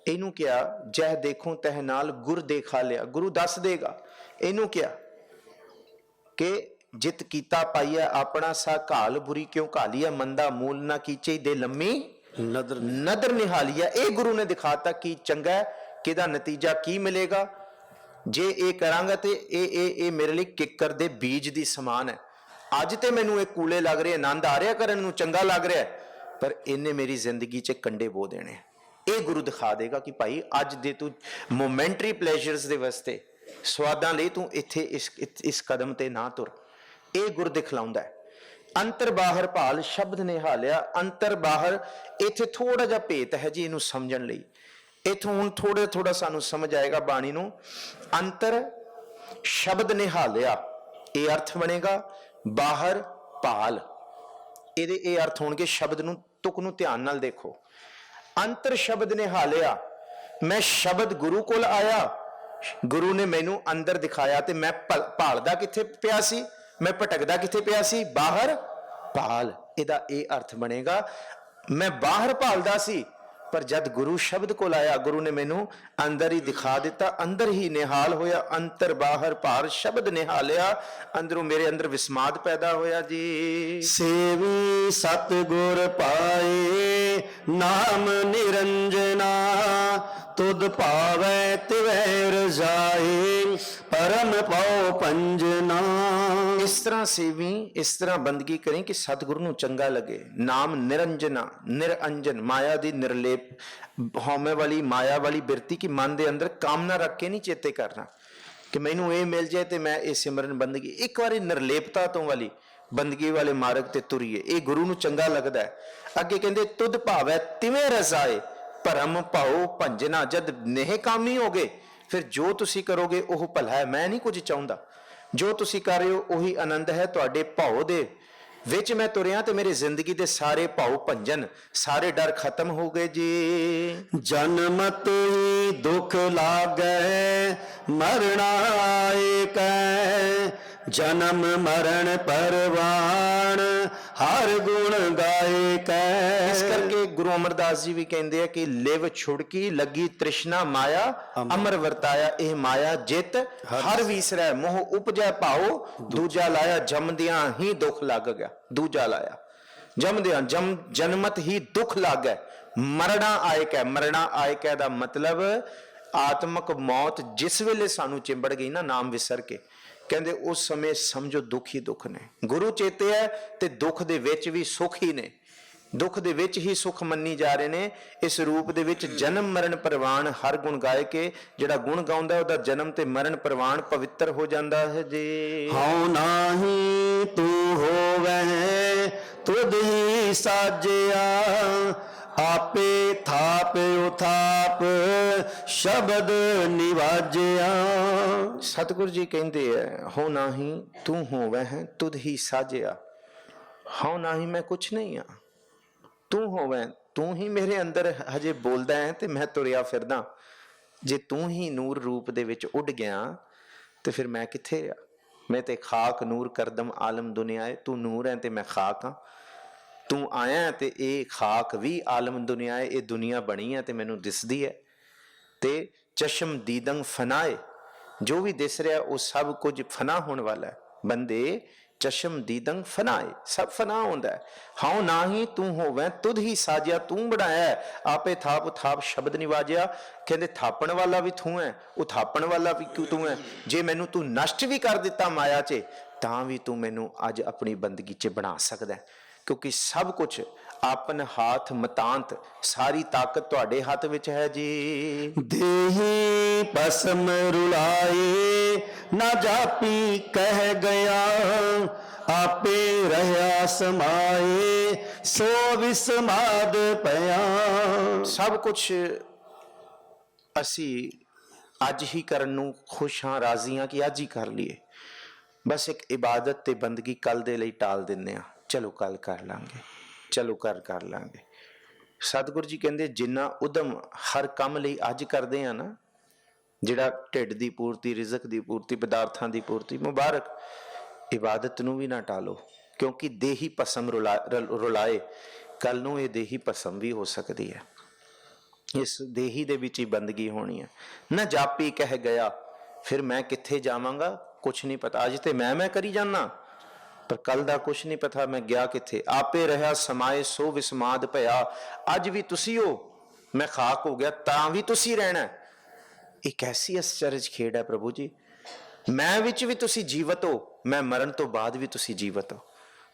ਇਹਨੂੰ ਕਿਹਾ ਜਹ ਦੇਖੋ ਤਹ ਨਾਲ ਗੁਰ ਦੇਖਾ ਲਿਆ, ਗੁਰੂ ਦੱਸ ਦੇਗਾ। ਇਹਨੂੰ ਕਿਹਾ ਕਿ ਜਿਤ ਕੀਤਾ ਪਾਈਆ ਆਪਣਾ ਸਾ ਘਾਲ, ਬੁਰੀ ਕਿਉਂ ਘਾਲੀਆ, ਮੰਦਾ ਮੂਲ ਨਾ ਕੀਚੇ ਦੇ ਲੰਮੀ ਨਦਰ ਨਿਹਾਲੀਆ। ਇਹ ਗੁਰੂ ਨੇ ਦਿਖਾਤਾ ਕੀ ਚੰਗਾ ਹੈ, ਕਿਹਦਾ ਨਤੀਜਾ ਕੀ ਮਿਲੇਗਾ। ਜੇ ਇਹ ਕਰਾਂਗਾ ਤੇ ਇਹ ਮੇਰੇ ਲਈ ਕਿੱਕਰ ਦੇ ਬੀਜ ਦੀ ਸਮਾਨ ਹੈ। ਅੱਜ ਤੇ ਮੈਨੂੰ ਇਹ ਕੂਲੇ ਲੱਗ ਰਹੇ, ਆਨੰਦ ਆ ਰਿਹਾ ਕਰਨ ਨੂੰ, ਚੰਗਾ ਲੱਗ ਰਿਹਾ, ਪਰ ਇਹਨੇ ਮੇਰੀ ਜ਼ਿੰਦਗੀ 'ਚ ਕੰਡੇ ਬੋ ਦੇਣੇ। ਇਹ ਗੁਰੂ ਦਿਖਾ ਦੇਗਾ ਕਿ ਭਾਈ ਅੱਜ ਦੇ ਤੂੰ ਮੋਮੈਂਟਰੀ ਪਲੇਜ਼ਰਸ ਦੇ ਵਾਸਤੇ, ਸਵਾਦਾਂ ਲਈ ਤੂੰ ਇੱਥੇ ਇਸ ਕਦਮ ਤੇ ਨਾ ਤੁਰ। ਇਹ ਗੁਰ ਦਿਖਲਾਉਂਦਾ ਹੈ। ਅੰਤਰ ਬਾਹਰ ਭਾਲ ਸ਼ਬਦ ਨਿਹਾਲਿਆ। ਅੰਤਰ ਬਾਹਰ, ਇੱਥੇ ਥੋੜਾ ਜਿਹਾ ਭੇਤ ਹੈ ਜੀ ਇਹਨੂੰ ਸਮਝਣ ਲਈ। ਇੱਥੋਂ ਹੁਣ ਥੋੜਾ ਸਾਨੂੰ ਸਮਝ ਆਏਗਾ ਬਾਣੀ ਨੂੰ। ਅੰਤਰ ਸ਼ਬਦ ਨਿਹਾਲਿਆ, ਇਹ ਅਰਥ ਬਣੇਗਾ। ਬਾਹਰ ਭਾਲ, ਇਹਦੇ ਇਹ ਅਰਥ ਹੋਣਗੇ। ਸ਼ਬਦ ਨੂੰ, ਤੁਕ ਨੂੰ ਧਿਆਨ ਨਾਲ ਦੇਖੋ। ਅੰਤਰ ਸ਼ਬਦ ਨਿਹਾਲਿਆ, ਮੈਂ ਸ਼ਬਦ ਗੁਰੂ ਕੋਲ ਆਇਆ, ਗੁਰੂ ਨੇ ਮੈਨੂੰ ਅੰਦਰ ਦਿਖਾਇਆ, ਤੇ ਮੈਂ ਭਾਲਦਾ ਕਿੱਥੇ ਪਿਆ ਸੀ, ਮੈਂ ਭਟਕਦਾ ਕਿੱਥੇ ਪਿਆ ਸੀ। ਬਾਹਰ ਭਾਲ, ਇਹਦਾ ਇਹ ਅਰਥ ਬਣੇਗਾ। ਮੈਂ ਬਾਹਰ ਭਾਲਦਾ ਸੀ, ਪਰ ਜਦ ਗੁਰੂ ਸ਼ਬਦ ਕੋਲ ਆਇਆ, ਗੁਰੂ ਨੇ ਮੈਨੂੰ ਅੰਦਰ ਹੀ ਦਿਖਾ ਦਿੱਤਾ, ਅੰਦਰ ਹੀ ਨਿਹਾਲ ਹੋਇਆ। ਅੰਤਰ ਬਾਹਰ ਭਾਰ ਸ਼ਬਦ ਨਿਹਾਲਿਆ, ਅੰਦਰੋਂ ਮੇਰੇ ਅੰਦਰ ਵਿਸਮਾਦ ਪੈਦਾ ਹੋਇਆ ਜੀ। ਸੇਵੀ ਸਤਿਗੁਰ ਪਾਏ ਨਾਮ ਨਿਰੰਜਨਾ, ਤੁਧ ਭਾਵੈ ਤਿਵੈ ਰਜਾਏ, ਪਰਮ ਪਉ ਪੰਜਨਾ। ਇਸ ਤਰ੍ਹਾਂ ਸੇਵੀ, ਇਸ ਤਰ੍ਹਾਂ ਬੰਦਗੀ ਕਰੀ ਕਿ ਸਤਿਗੁਰੂ ਨੂੰ ਚੰਗਾ ਲੱਗੇ। ਨਾਮ ਨਿਰੰਜਨਾ, ਨਿਰੰਜਨ, ਮਾਇਆ ਦੀ ਨਿਰਲੇਪ, ਹਉਮੈ ਵਾਲੀ, ਮਾਇਆ ਵਾਲੀ ਬਿਰਤੀ ਕਿ ਮਨ ਦੇ ਅੰਦਰ ਕਾਮਨਾ ਰੱਖ ਕੇ ਨਹੀਂ ਚੇਤੇ ਕਰਨਾ ਕਿ ਮੈਨੂੰ ਇਹ ਮਿਲ ਜਾਏ ਤੇ ਮੈਂ ਇਹ ਸਿਮਰਨ ਬੰਦਗੀ। ਇੱਕ ਵਾਰੀ ਨਿਰਲੇਪਤਾ ਤੋਂ ਵਾਲੀ ਬੰਦਗੀ ਵਾਲੇ ਮਾਰਗ ਤੇ ਤੁਰੀਏ, ਇਹ ਗੁਰੂ ਨੂੰ ਚੰਗਾ ਲੱਗਦਾ ਹੈ। ਅੱਗੇ ਕਹਿੰਦੇ ਤੁਧ ਭਾਵੈ ਤਿਵੇਂ ਰਜ਼ਾਏ, ਭਰਮ ਭਾਉ ਭੰਜਨਾ। ਜਦ ਨੇਹ ਕਾਮੀ ਹੋਗੇ, ਫਿਰ ਜੋ ਤੁਸੀਂ ਕਰੋਗੇ ਉਹ ਭਲਾ ਹੈ। ਮੈਂ ਨਹੀਂ ਕੁਝ ਚਾਹੁੰਦਾ, ਜੋ ਤੁਸੀਂ ਕਰ ਰਹੇ ਹੋ ਉਹੀ ਆਨੰਦ ਹੈ। ਤੁਹਾਡੇ ਭਾਉ ਦੇ ਵਿੱਚ ਮੈਂ ਤੁਰਿਆ ਤੇ ਮੇਰੀ ਜ਼ਿੰਦਗੀ ਦੇ ਸਾਰੇ ਭਾਉ ਭੰਜਨ, ਸਾਰੇ ਡਰ ਖਤਮ ਹੋ ਗਏ ਜੀ। ਜਨਮਤ ਹੀ ਦੁਖ ਲਾਗੈ, ਮਰਣਾ ਏਕੈ, ਜਨਮ ਮਰਨ ਪਰਵਾਣ, ਹਰ ਗੁਣ ਗਾਏ ਕੈ। ਇਸ ਕਰਕੇ ਗੁਰੂ ਅਮਰਦਾਸ ਜੀ ਵੀ ਕਹਿੰਦੇ ਆ ਕਿ ਲਿਵ ਛੁੜਕੀ ਲੱਗੀ ਤ੍ਰਿਸ਼ਨਾ ਮਾਇਆ, ਅਮਰ ਵਰਤਾਇਆ ਇਹ ਮਾਇਆ ਜਿਤ ਹਰ ਵੀਸਰੈ, ਮੋਹ ਉਪਜੈ ਭਾਉ ਦੂਜਾ ਲਾਇਆ, ਜੰਮਦਿਆਂ ਹੀ ਦੁੱਖ ਲੱਗ ਗਿਆ। ਦੂਜਾ ਲਾਇਆ ਜੰਮਦਿਆਂ, ਜਨਮਤ ਹੀ ਦੁੱਖ ਲੱਗ, ਮਰਣਾ ਆਏ ਕੈ। ਮਰਣਾ ਆਏ ਕੈ ਦਾ ਮਤਲਬ ਆਤਮਕ ਮੌਤ ਜਿਸ ਵੇਲੇ ਸਾਨੂੰ ਚਿੰਬੜ ਗਈ ਨਾ ਨਾਮ ਵਿਸਰ ਕੇ, ਕਹਿੰਦੇ ਉਸ ਸਮੇਂ ਸਮਝੋ ਦੁੱਖ ਹੀ ਦੁੱਖ ਨੇ। ਗੁਰੂ ਚੇਤੇ ਹੈ ਤੇ ਦੁੱਖ ਦੇ ਵਿੱਚ ਵੀ ਸੁੱਖ ਹੀ ਨੇ, ਦੁੱਖ ਦੇ ਵਿੱਚ ਹੀ ਸੁੱਖ ਮੰਨੀ ਜਾ ਰਹੇ ਨੇ। ਇਸ ਰੂਪ ਦੇ ਵਿੱਚ ਜਨਮ ਮਰਨ ਪ੍ਰਵਾਨ ਹਰ ਗੁਣ ਗਾਏ ਕੇ, ਜਿਹੜਾ ਗੁਣ ਗਾਉਂਦਾ ਉਹਦਾ ਜਨਮ ਤੇ ਮਰਨ ਪ੍ਰਵਾਨ ਪਵਿੱਤਰ ਹੋ ਜਾਂਦਾ ਹੈ ਜੀ। ਹਉ ਨਾਹੀ ਤੂੰ ਹੋਵੈ ਤੁਧ ਹੀ ਸਾਜਿਆ, ਆਪੇ ਥਾਪ ਉਥਾਪ ਸ਼ਬਦ ਨਿਵਾਜਿਆ। ਸਤਿਗੁਰੂ ਜੀ ਕਹਿੰਦੇ ਹੈ ਹੋ ਨਾਹੀ ਤੂੰ ਹੋਵੈ ਹੈ ਤੁਧ ਹੀ ਸਾਜਿਆ। ਹਉ ਨਾਹੀ, ਮੈਂ ਕੁਛ ਨਹੀਂ ਆ, ਤੂੰ ਹੋਵੈ, ਤੂੰ ਹੀ ਮੇਰੇ ਅੰਦਰ ਹਜੇ ਬੋਲਦਾ ਹੈ ਤੇ ਮੈਂ ਤੁਰਿਆ ਫਿਰਦਾ। ਜੇ ਤੂੰ ਹੀ ਨੂਰ ਰੂਪ ਦੇ ਵਿੱਚ ਉੱਡ ਗਿਆ ਤੇ ਫਿਰ ਮੈਂ ਕਿੱਥੇ ਆ? ਮੈਂ ਤੇ ਖਾਕ ਨੂਰ ਕਰਦਮ ਆਲਮ ਦੁਨੀਆਏ, ਤੂੰ ਨੂਰ ਹੈ ਤੇ ਮੈਂ ਖਾਕ ਹਾਂ। ਤੂੰ ਆਇਆ ਤੇ ਇਹ ਖਾਕ ਵੀ ਆਲਮ ਦੁਨੀਆਏ, ਇਹ ਦੁਨੀਆ ਬਣੀ ਹੈ ਤੇ ਮੈਨੂੰ ਦਿਸਦੀ ਹੈ। ਤੇ ਚਸ਼ਮ ਦੀਦੰਗ ਫਨਾਏ, ਜੋ ਵੀ ਦਿਸ ਰਿਹਾ ਉਹ ਸਭ ਕੁਝ ਫਨਾ ਹੋਣ ਵਾਲਾ ਹੈ। ਬੰਦੇ ਚਸ਼ਮ ਦੀਦੰਗ ਫਨਾਏ, ਸਭ ਫਨਾ ਹੁੰਦਾ ਹੈ। ਹਉ ਨਾਹੀ ਤੂੰ ਹੋਵੈ ਤੁਧ ਹੀ ਸਾਜਿਆ, ਤੂੰ ਬਣਾਇਆ, ਆਪੇ ਥਾਪ ਥਾਪ ਸ਼ਬਦ ਨਿਵਾਜਿਆ। ਕਹਿੰਦੇ ਥਾਪਣ ਵਾਲਾ ਵੀ ਤੂੰ ਹੈ, ਉਥਾਪਣ ਵਾਲਾ ਵੀ ਤੂੰ ਹੈ। ਜੇ ਮੈਨੂੰ ਤੂੰ ਨਸ਼ਟ ਵੀ ਕਰ ਦਿੱਤਾ ਮਾਇਆ 'ਚ, ਤਾਂ ਵੀ ਤੂੰ ਮੈਨੂੰ ਅੱਜ ਆਪਣੀ ਬੰਦਗੀ 'ਚ ਬਣਾ ਸਕਦਾ, ਕਿਉਂਕਿ ਸਭ ਕੁਝ ਆਪਨ ਹਾਥ ਮਤਾਂਤ, ਸਾਰੀ ਤਾਕਤ ਤੁਹਾਡੇ ਹੱਥ ਵਿੱਚ ਹੈ ਜੀ। ਦੇਹੀ ਭਸਮ ਰੁਲਾਏ ਨਾ ਜਾਪੀ ਕਹਿ ਗਿਆ, ਆਪੇ ਰਹਿਆ ਸਮਾਏ ਸੋ ਵਿਸਮਾਦ ਪਿਆ। ਸਭ ਕੁਝ ਅਸੀਂ ਅੱਜ ਹੀ ਕਰਨ ਨੂੰ ਖੁਸ਼ ਹਾਂ, ਰਾਜ਼ੀ ਹਾਂ ਕਿ ਅੱਜ ਹੀ ਕਰ ਲਈਏ। ਬਸ ਇੱਕ ਇਬਾਦਤ ਤੇ ਬੰਦਗੀ ਕੱਲ ਦੇ ਲਈ ਟਾਲ ਦਿੰਦੇ ਆ, ਚਲੋ ਕੱਲ ਕਰ ਲਾਂਗੇ, ਚਲੋ ਕਰ ਲਾਂਗੇ। ਸਤਿਗੁਰੂ ਜੀ ਕਹਿੰਦੇ ਜਿੰਨਾ ਉਦਮ ਹਰ ਕੰਮ ਲਈ ਅੱਜ ਕਰਦੇ ਆ ਨਾ, ਜਿਹੜਾ ਢਿੱਡ ਦੀ ਪੂਰਤੀ, ਰਿਜ਼ਕ ਦੀ ਪੂਰਤੀ, ਪਦਾਰਥਾਂ ਦੀ ਪੂਰਤੀ, ਮੁਬਾਰਕ। ਇਬਾਦਤ ਨੂੰ ਵੀ ਨਾ ਟਾਲੋ, ਕਿਉਂਕਿ ਦੇਹੀ ਭਸਮ ਰੁਲਾਏ, ਕੱਲ ਨੂੰ ਇਹ ਦੇਹੀ ਭਸਮ ਵੀ ਹੋ ਸਕਦੀ ਹੈ। ਇਸ ਦੇਹੀ ਦੇ ਵਿੱਚ ਹੀ ਬੰਦਗੀ ਹੋਣੀ ਹੈ। ਨਾ ਜਾਪੀ ਕਹਿ ਗਿਆ, ਫਿਰ ਮੈਂ ਕਿੱਥੇ ਜਾਵਾਂਗਾ ਕੁਛ ਨਹੀਂ ਪਤਾ। ਅੱਜ ਤੇ ਮੈਂ ਕਰੀ ਜਾਨਾ, ਪਰ ਕੱਲ ਦਾ ਕੁਛ ਨਹੀਂ ਪਤਾ ਮੈਂ ਗਿਆ ਕਿੱਥੇ। ਆਪੇ ਰਿਹਾ ਸਮਾਏ ਸੋ ਵਿਸਮਾਦ ਭਇਆ, ਅੱਜ ਵੀ ਤੁਸੀਂ ਹੋ, ਮੈਂ ਖਾਕ ਹੋ ਗਿਆ ਤਾਂ ਵੀ ਤੁਸੀਂ ਰਹਿਣਾ। ਇਹ ਕੈਸੀ ਅਚਰਜ ਖੇਡ ਹੈ ਪ੍ਰਭੂ ਜੀ। ਮੈਂ ਵਿੱਚ ਵੀ ਤੁਸੀਂ ਜੀਵਤ ਹੋ, ਮੈਂ ਮਰਨ ਤੋਂ ਬਾਅਦ ਵੀ ਤੁਸੀਂ ਜੀਵਤ ਹੋ,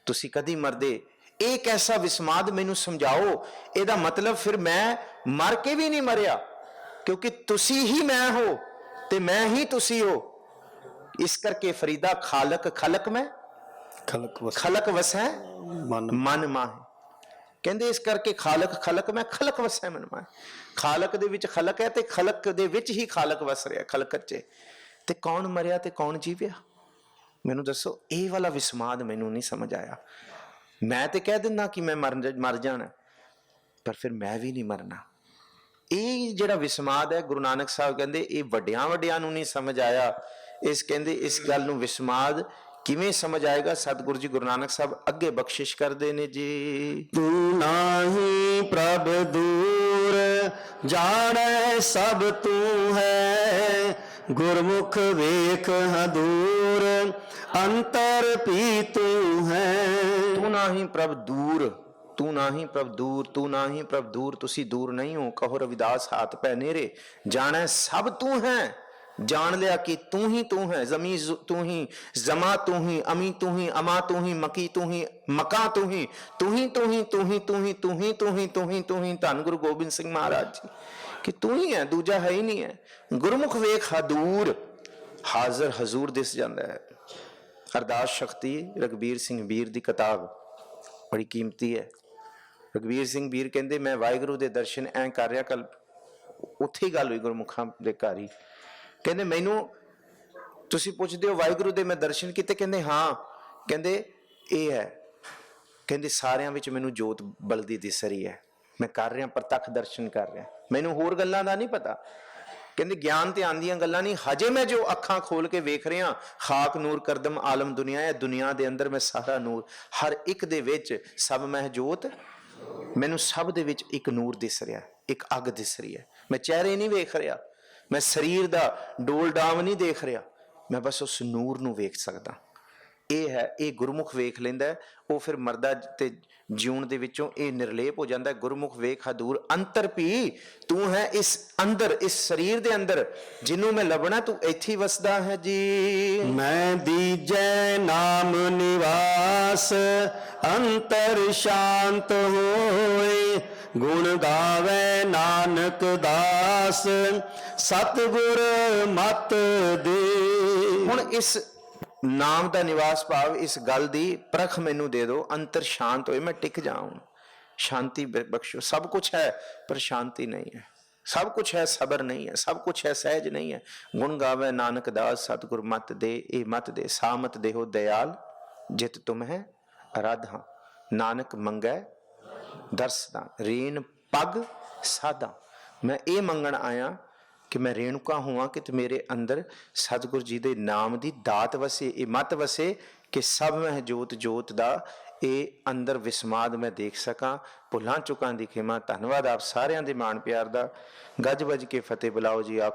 ਤੁਸੀਂ ਕਦੀ ਮਰਦੇ। ਇਹ ਕੈਸਾ ਵਿਸਮਾਦ ਮੈਨੂੰ ਸਮਝਾਓ। ਇਹਦਾ ਮਤਲਬ ਫਿਰ ਮੈਂ ਮਰ ਕੇ ਵੀ ਨਹੀਂ ਮਰਿਆ, ਕਿਉਂਕਿ ਤੁਸੀਂ ਹੀ ਮੈਂ ਹੋ ਤੇ ਮੈਂ ਹੀ ਤੁਸੀਂ ਹੋ। ਇਸ ਕਰਕੇ ਫਰੀਦਾ ਖਾਲਕ ਖਲਕ ਮੈਂ, ਖਲਕ ਵਸੈ ਮਨ ਮਾਹੇ। ਕਹਿੰਦੇ ਇਸ ਕਰਕੇ ਖਾਲਕ ਖਲਕ ਮੈਂ, ਖਲਕ ਵਸੈ ਮਨ ਮਾਹੇ। ਖਾਲਕ ਦੇ ਵਿੱਚ ਖਲਕ ਹੈ ਤੇ ਖਲਕ ਦੇ ਵਿੱਚ ਹੀ ਖਾਲਕ ਵਸ ਰਿਹਾ, ਖਲਕਤ 'ਚ। ਤੇ ਕੌਣ ਮਰਿਆ ਤੇ ਕੌਣ ਜੀਵਿਆ, ਮੈਨੂੰ ਦੱਸੋ। ਇਹ ਵਾਲਾ ਵਿਸਮਾਦ ਮੈਨੂੰ ਨਹੀਂ ਸਮਝ ਆਇਆ। ਮੈਂ ਤੇ ਕਹਿ ਦਿੰਦਾ ਕਿ ਮੈਂ ਮਰ ਜਾਣਾ, ਪਰ ਫਿਰ ਮੈਂ ਵੀ ਨਹੀਂ ਮਰਨਾ। ਇਹ ਜਿਹੜਾ ਵਿਸਮਾਦ ਹੈ, ਗੁਰੂ ਨਾਨਕ ਸਾਹਿਬ ਕਹਿੰਦੇ ਇਹ ਵੱਡਿਆਂ ਨੂੰ ਨਹੀਂ ਸਮਝ ਆਇਆ। ਕਹਿੰਦੇ ਇਸ ਗੱਲ ਨੂੰ ਵਿਸਮਾਦ ਕਿਵੇਂ ਸਮਝ ਆਏਗਾ। ਸਤਿਗੁਰੂ ਜੀ ਗੁਰੂ ਨਾਨਕ ਸਾਹਿਬ ਅੱਗੇ ਬਖਸ਼ਿਸ਼ ਕਰਦੇ ਨੇ ਜੀ। ਤੂੰ ਨਾਹੀ ਪ੍ਰਭ ਦੂਰ, ਜਾਣੈ ਸਭ ਤੂੰ ਹੈ। ਗੁਰਮੁਖ ਵੇਖ ਹਦੂਰ, ਅੰਤਰ ਭੀ ਤੂੰ ਹੈ। ਤੂੰ ਨਾਹੀ ਪ੍ਰਭ ਦੂਰ, ਤੂੰ ਨਾਹੀ ਪ੍ਰਭ ਦੂਰ, ਤੂੰ ਨਾਹੀ ਪ੍ਰਭ ਦੂਰ। ਤੁਸੀਂ ਦੂਰ ਨਹੀਂ ਹੋ, ਕਹੋ ਰਵਿਦਾਸ ਹਾਥ ਪੈ ਨੇਰੇ। ਜਾਣੈ ਸਭ ਤੂੰ ਹੈ, ਜਾਣ ਲਿਆ ਕਿ ਤੂੰ ਹੀ ਤੂੰ ਹੈ। ਜ਼ਮੀ ਤੂੰ ਹੀ, ਜ਼ਮਾ ਤੂੰ ਹੀ, ਅਮੀ ਤੂੰ ਹੀ, ਅਮਾ ਤੂੰ ਹੀ, ਮਕੀ ਤੂੰ ਹੀ, ਮਕਾ ਤੂੰ ਹੀ, ਤੂੰ ਹੀ ਤੂੰ ਹੀ, ਤੂੰ ਹੀ ਤੂੰ ਹੀ, ਤੂੰ ਹੀ ਤੂੰ ਹੀ, ਤੂੰ ਹੀ ਤੂੰ ਹੀ। ਧੰਨ ਗੁਰੂ ਗੋਬਿੰਦ ਸਿੰਘ ਮਹਾਰਾਜ ਜੀ ਕਿ ਤੂੰ ਹੀ ਹੈ, ਦੂਜਾ ਹੈ ਹੀ ਨਹੀਂ ਹੈ। ਗੁਰਮੁਖ ਵੇਖ ਹਦੂਰ, ਹਾਜ਼ਰ ਹਜ਼ੂਰ ਦਿਸ ਜਾਂਦਾ ਹੈ। ਅਰਦਾਸ ਸ਼ਕਤੀ ਰਘਬੀਰ ਸਿੰਘ ਵੀਰ ਦੀ ਕਿਤਾਬ ਬੜੀ ਕੀਮਤੀ ਹੈ। ਰਘਬੀਰ ਸਿੰਘ ਵੀਰ ਕਹਿੰਦੇ ਮੈਂ ਵਾਹਿਗੁਰੂ ਦੇ ਦਰਸ਼ਨ ਐਂ ਕਰ ਰਿਹਾ, ਕੱਲ ਉੱਥੇ ਹੀ ਗੱਲ ਹੋਈ ਗੁਰਮੁਖਾਂ ਦੇ ਘਰ ਹੀ। ਕਹਿੰਦੇ ਮੈਨੂੰ ਤੁਸੀਂ ਪੁੱਛਦੇ ਹੋ ਵਾਹਿਗੁਰੂ ਦੇ ਮੈਂ ਦਰਸ਼ਨ ਕੀਤੇ? ਕਹਿੰਦੇ ਹਾਂ। ਕਹਿੰਦੇ ਇਹ ਹੈ, ਕਹਿੰਦੇ ਸਾਰਿਆਂ ਵਿੱਚ ਮੈਨੂੰ ਜੋਤ ਬਲਦੀ ਦਿਸ ਰਹੀ ਹੈ, ਮੈਂ ਕਰ ਰਿਹਾ ਪ੍ਰਤੱਖ ਦਰਸ਼ਨ ਕਰ ਰਿਹਾ, ਮੈਨੂੰ ਹੋਰ ਗੱਲਾਂ ਦਾ ਨਹੀਂ ਪਤਾ। ਕਹਿੰਦੇ ਗਿਆਨ ਤੇ ਆਂਦੀਆਂ ਗੱਲਾਂ ਨਹੀਂ, ਹਜੇ ਮੈਂ ਜੋ ਅੱਖਾਂ ਖੋਲ ਕੇ ਵੇਖ ਰਿਹਾ, ਖਾਕ ਨੂਰ ਕਰਦਮ ਆਲਮ ਦੁਨੀਆ ਹੈ। ਦੁਨੀਆ ਦੇ ਅੰਦਰ ਮੈਂ ਸਾਰਾ ਨੂਰ, ਹਰ ਇੱਕ ਦੇ ਵਿੱਚ ਸਭ ਮੈਂ ਜੋਤ, ਮੈਨੂੰ ਸਭ ਦੇ ਵਿੱਚ ਇੱਕ ਨੂਰ ਦਿਸ ਰਿਹਾ, ਇੱਕ ਅੱਗ ਦਿਸ ਰਹੀ ਹੈ। ਮੈਂ ਚਿਹਰੇ ਨਹੀਂ ਵੇਖ ਰਿਹਾ, ਮੈਂ ਸਰੀਰ ਦਾ ਡੋਲ ਡਾਮ ਨਹੀਂ ਦੇਖ ਰਿਹਾ, ਮੈਂ ਬਸ ਉਸ ਨੂਰ ਨੂੰ ਵੇਖ ਸਕਦਾ। ਇਹ ਹੈ, ਇਹ ਗੁਰਮੁਖ ਵੇਖ ਲੈਂਦਾ, ਉਹ ਫਿਰ ਮਰਦਾ ਤੇ ਜਿਉਣ ਦੇ ਵਿੱਚੋਂ ਇਹ ਨਿਰਲੇਪ ਹੋ ਜਾਂਦਾ। ਗੁਰਮੁਖ ਵੇਖ ਹਦੂਰ, ਅੰਤਰ ਭੀ ਤੂੰ ਹੈ ਇਸ ਅੰਦਰ, ਇਸ ਸਰੀਰ ਦੇ ਅੰਦਰ ਜਿਹਨੂੰ ਮੈਂ ਲੱਭਣਾ, ਤੂੰ ਇੱਥੇ ਹੀ ਵਸਦਾ ਹੈ ਜੀ। ਮੈਂ ਦੀਜੈ ਨਾਮ ਨਿਵਾਸ, ਅੰਤਰ ਸ਼ਾਂਤ ਹੋਏ। ਗੁਣ ਗਾਵੇ ਨਾਨਕ ਦਾਸ, ਸਤਿਗੁਰ ਮਤ ਦੇ। ਹੁਣ ਇਸ ਨਾਮ ਦਾ ਨਿਵਾਸ ਭਾਵ ਇਸ ਗੱਲ ਦੀ ਪਰਖ ਮੈਨੂੰ ਦੇ ਦਿਓ, ਅੰਤਰ ਸ਼ਾਂਤ ਹੋਏ, ਮੈਂ ਟਿਕ ਜਾਉਂ, ਸ਼ਾਂਤੀ ਬਖਸ਼ੋ। ਸਭ ਕੁਛ ਹੈ ਪਰ ਸ਼ਾਂਤੀ ਨਹੀਂ ਹੈ, ਸਭ ਕੁਛ ਹੈ ਸਬਰ ਨਹੀਂ ਹੈ, ਸਭ ਕੁਛ ਹੈ ਸਹਿਜ ਨਹੀਂ ਹੈ। ਗੁਣ ਗਾਵੇ ਨਾਨਕ ਦਾਸ, ਸਤਿਗੁਰ ਮਤ ਦੇ। ਇਹ ਮਤ ਦੇ, ਸਾਮਤ ਦੇਹੋ ਦਇਆਲ, ਜਿਤ ਤੁਮ ਹੈ ਅਰਾਧਾ। ਨਾਨਕ ਮੰਗੈ ਦਰਸਦਾ, ਰੇਨ ਪੱਗ ਸਾਧਾ। ਮੈਂ ਇਹ ਮੰਗਣ ਆਇਆ ਕਿ ਮੈਂ ਰੇਣੂਕਾ ਹੋਵਾਂ, ਕਿ ਮੇਰੇ ਅੰਦਰ ਸਤਿਗੁਰ ਜੀ ਦੇ ਨਾਮ ਦੀ ਦਾਤ ਵਸੇ, ਇਹ ਮਤ ਵਸੇ ਕਿ ਸਭ ਮੈਂ ਜੋਤ ਜੋਤ ਦਾ ਇਹ ਅੰਦਰ ਵਿਸਮਾਦ ਮੈਂ ਦੇਖ ਸਕਾਂ। ਭੁੱਲਾਂ ਚੁੱਕਾਂ ਦੀ ਖਿਮਾ। ਧੰਨਵਾਦ ਆਪ ਸਾਰਿਆਂ ਦੇ ਮਾਣ ਪਿਆਰ ਦਾ। ਗੱਜ ਵੱਜ ਕੇ ਫਤਿਹ ਬੁਲਾਓ ਜੀ ਆਪ।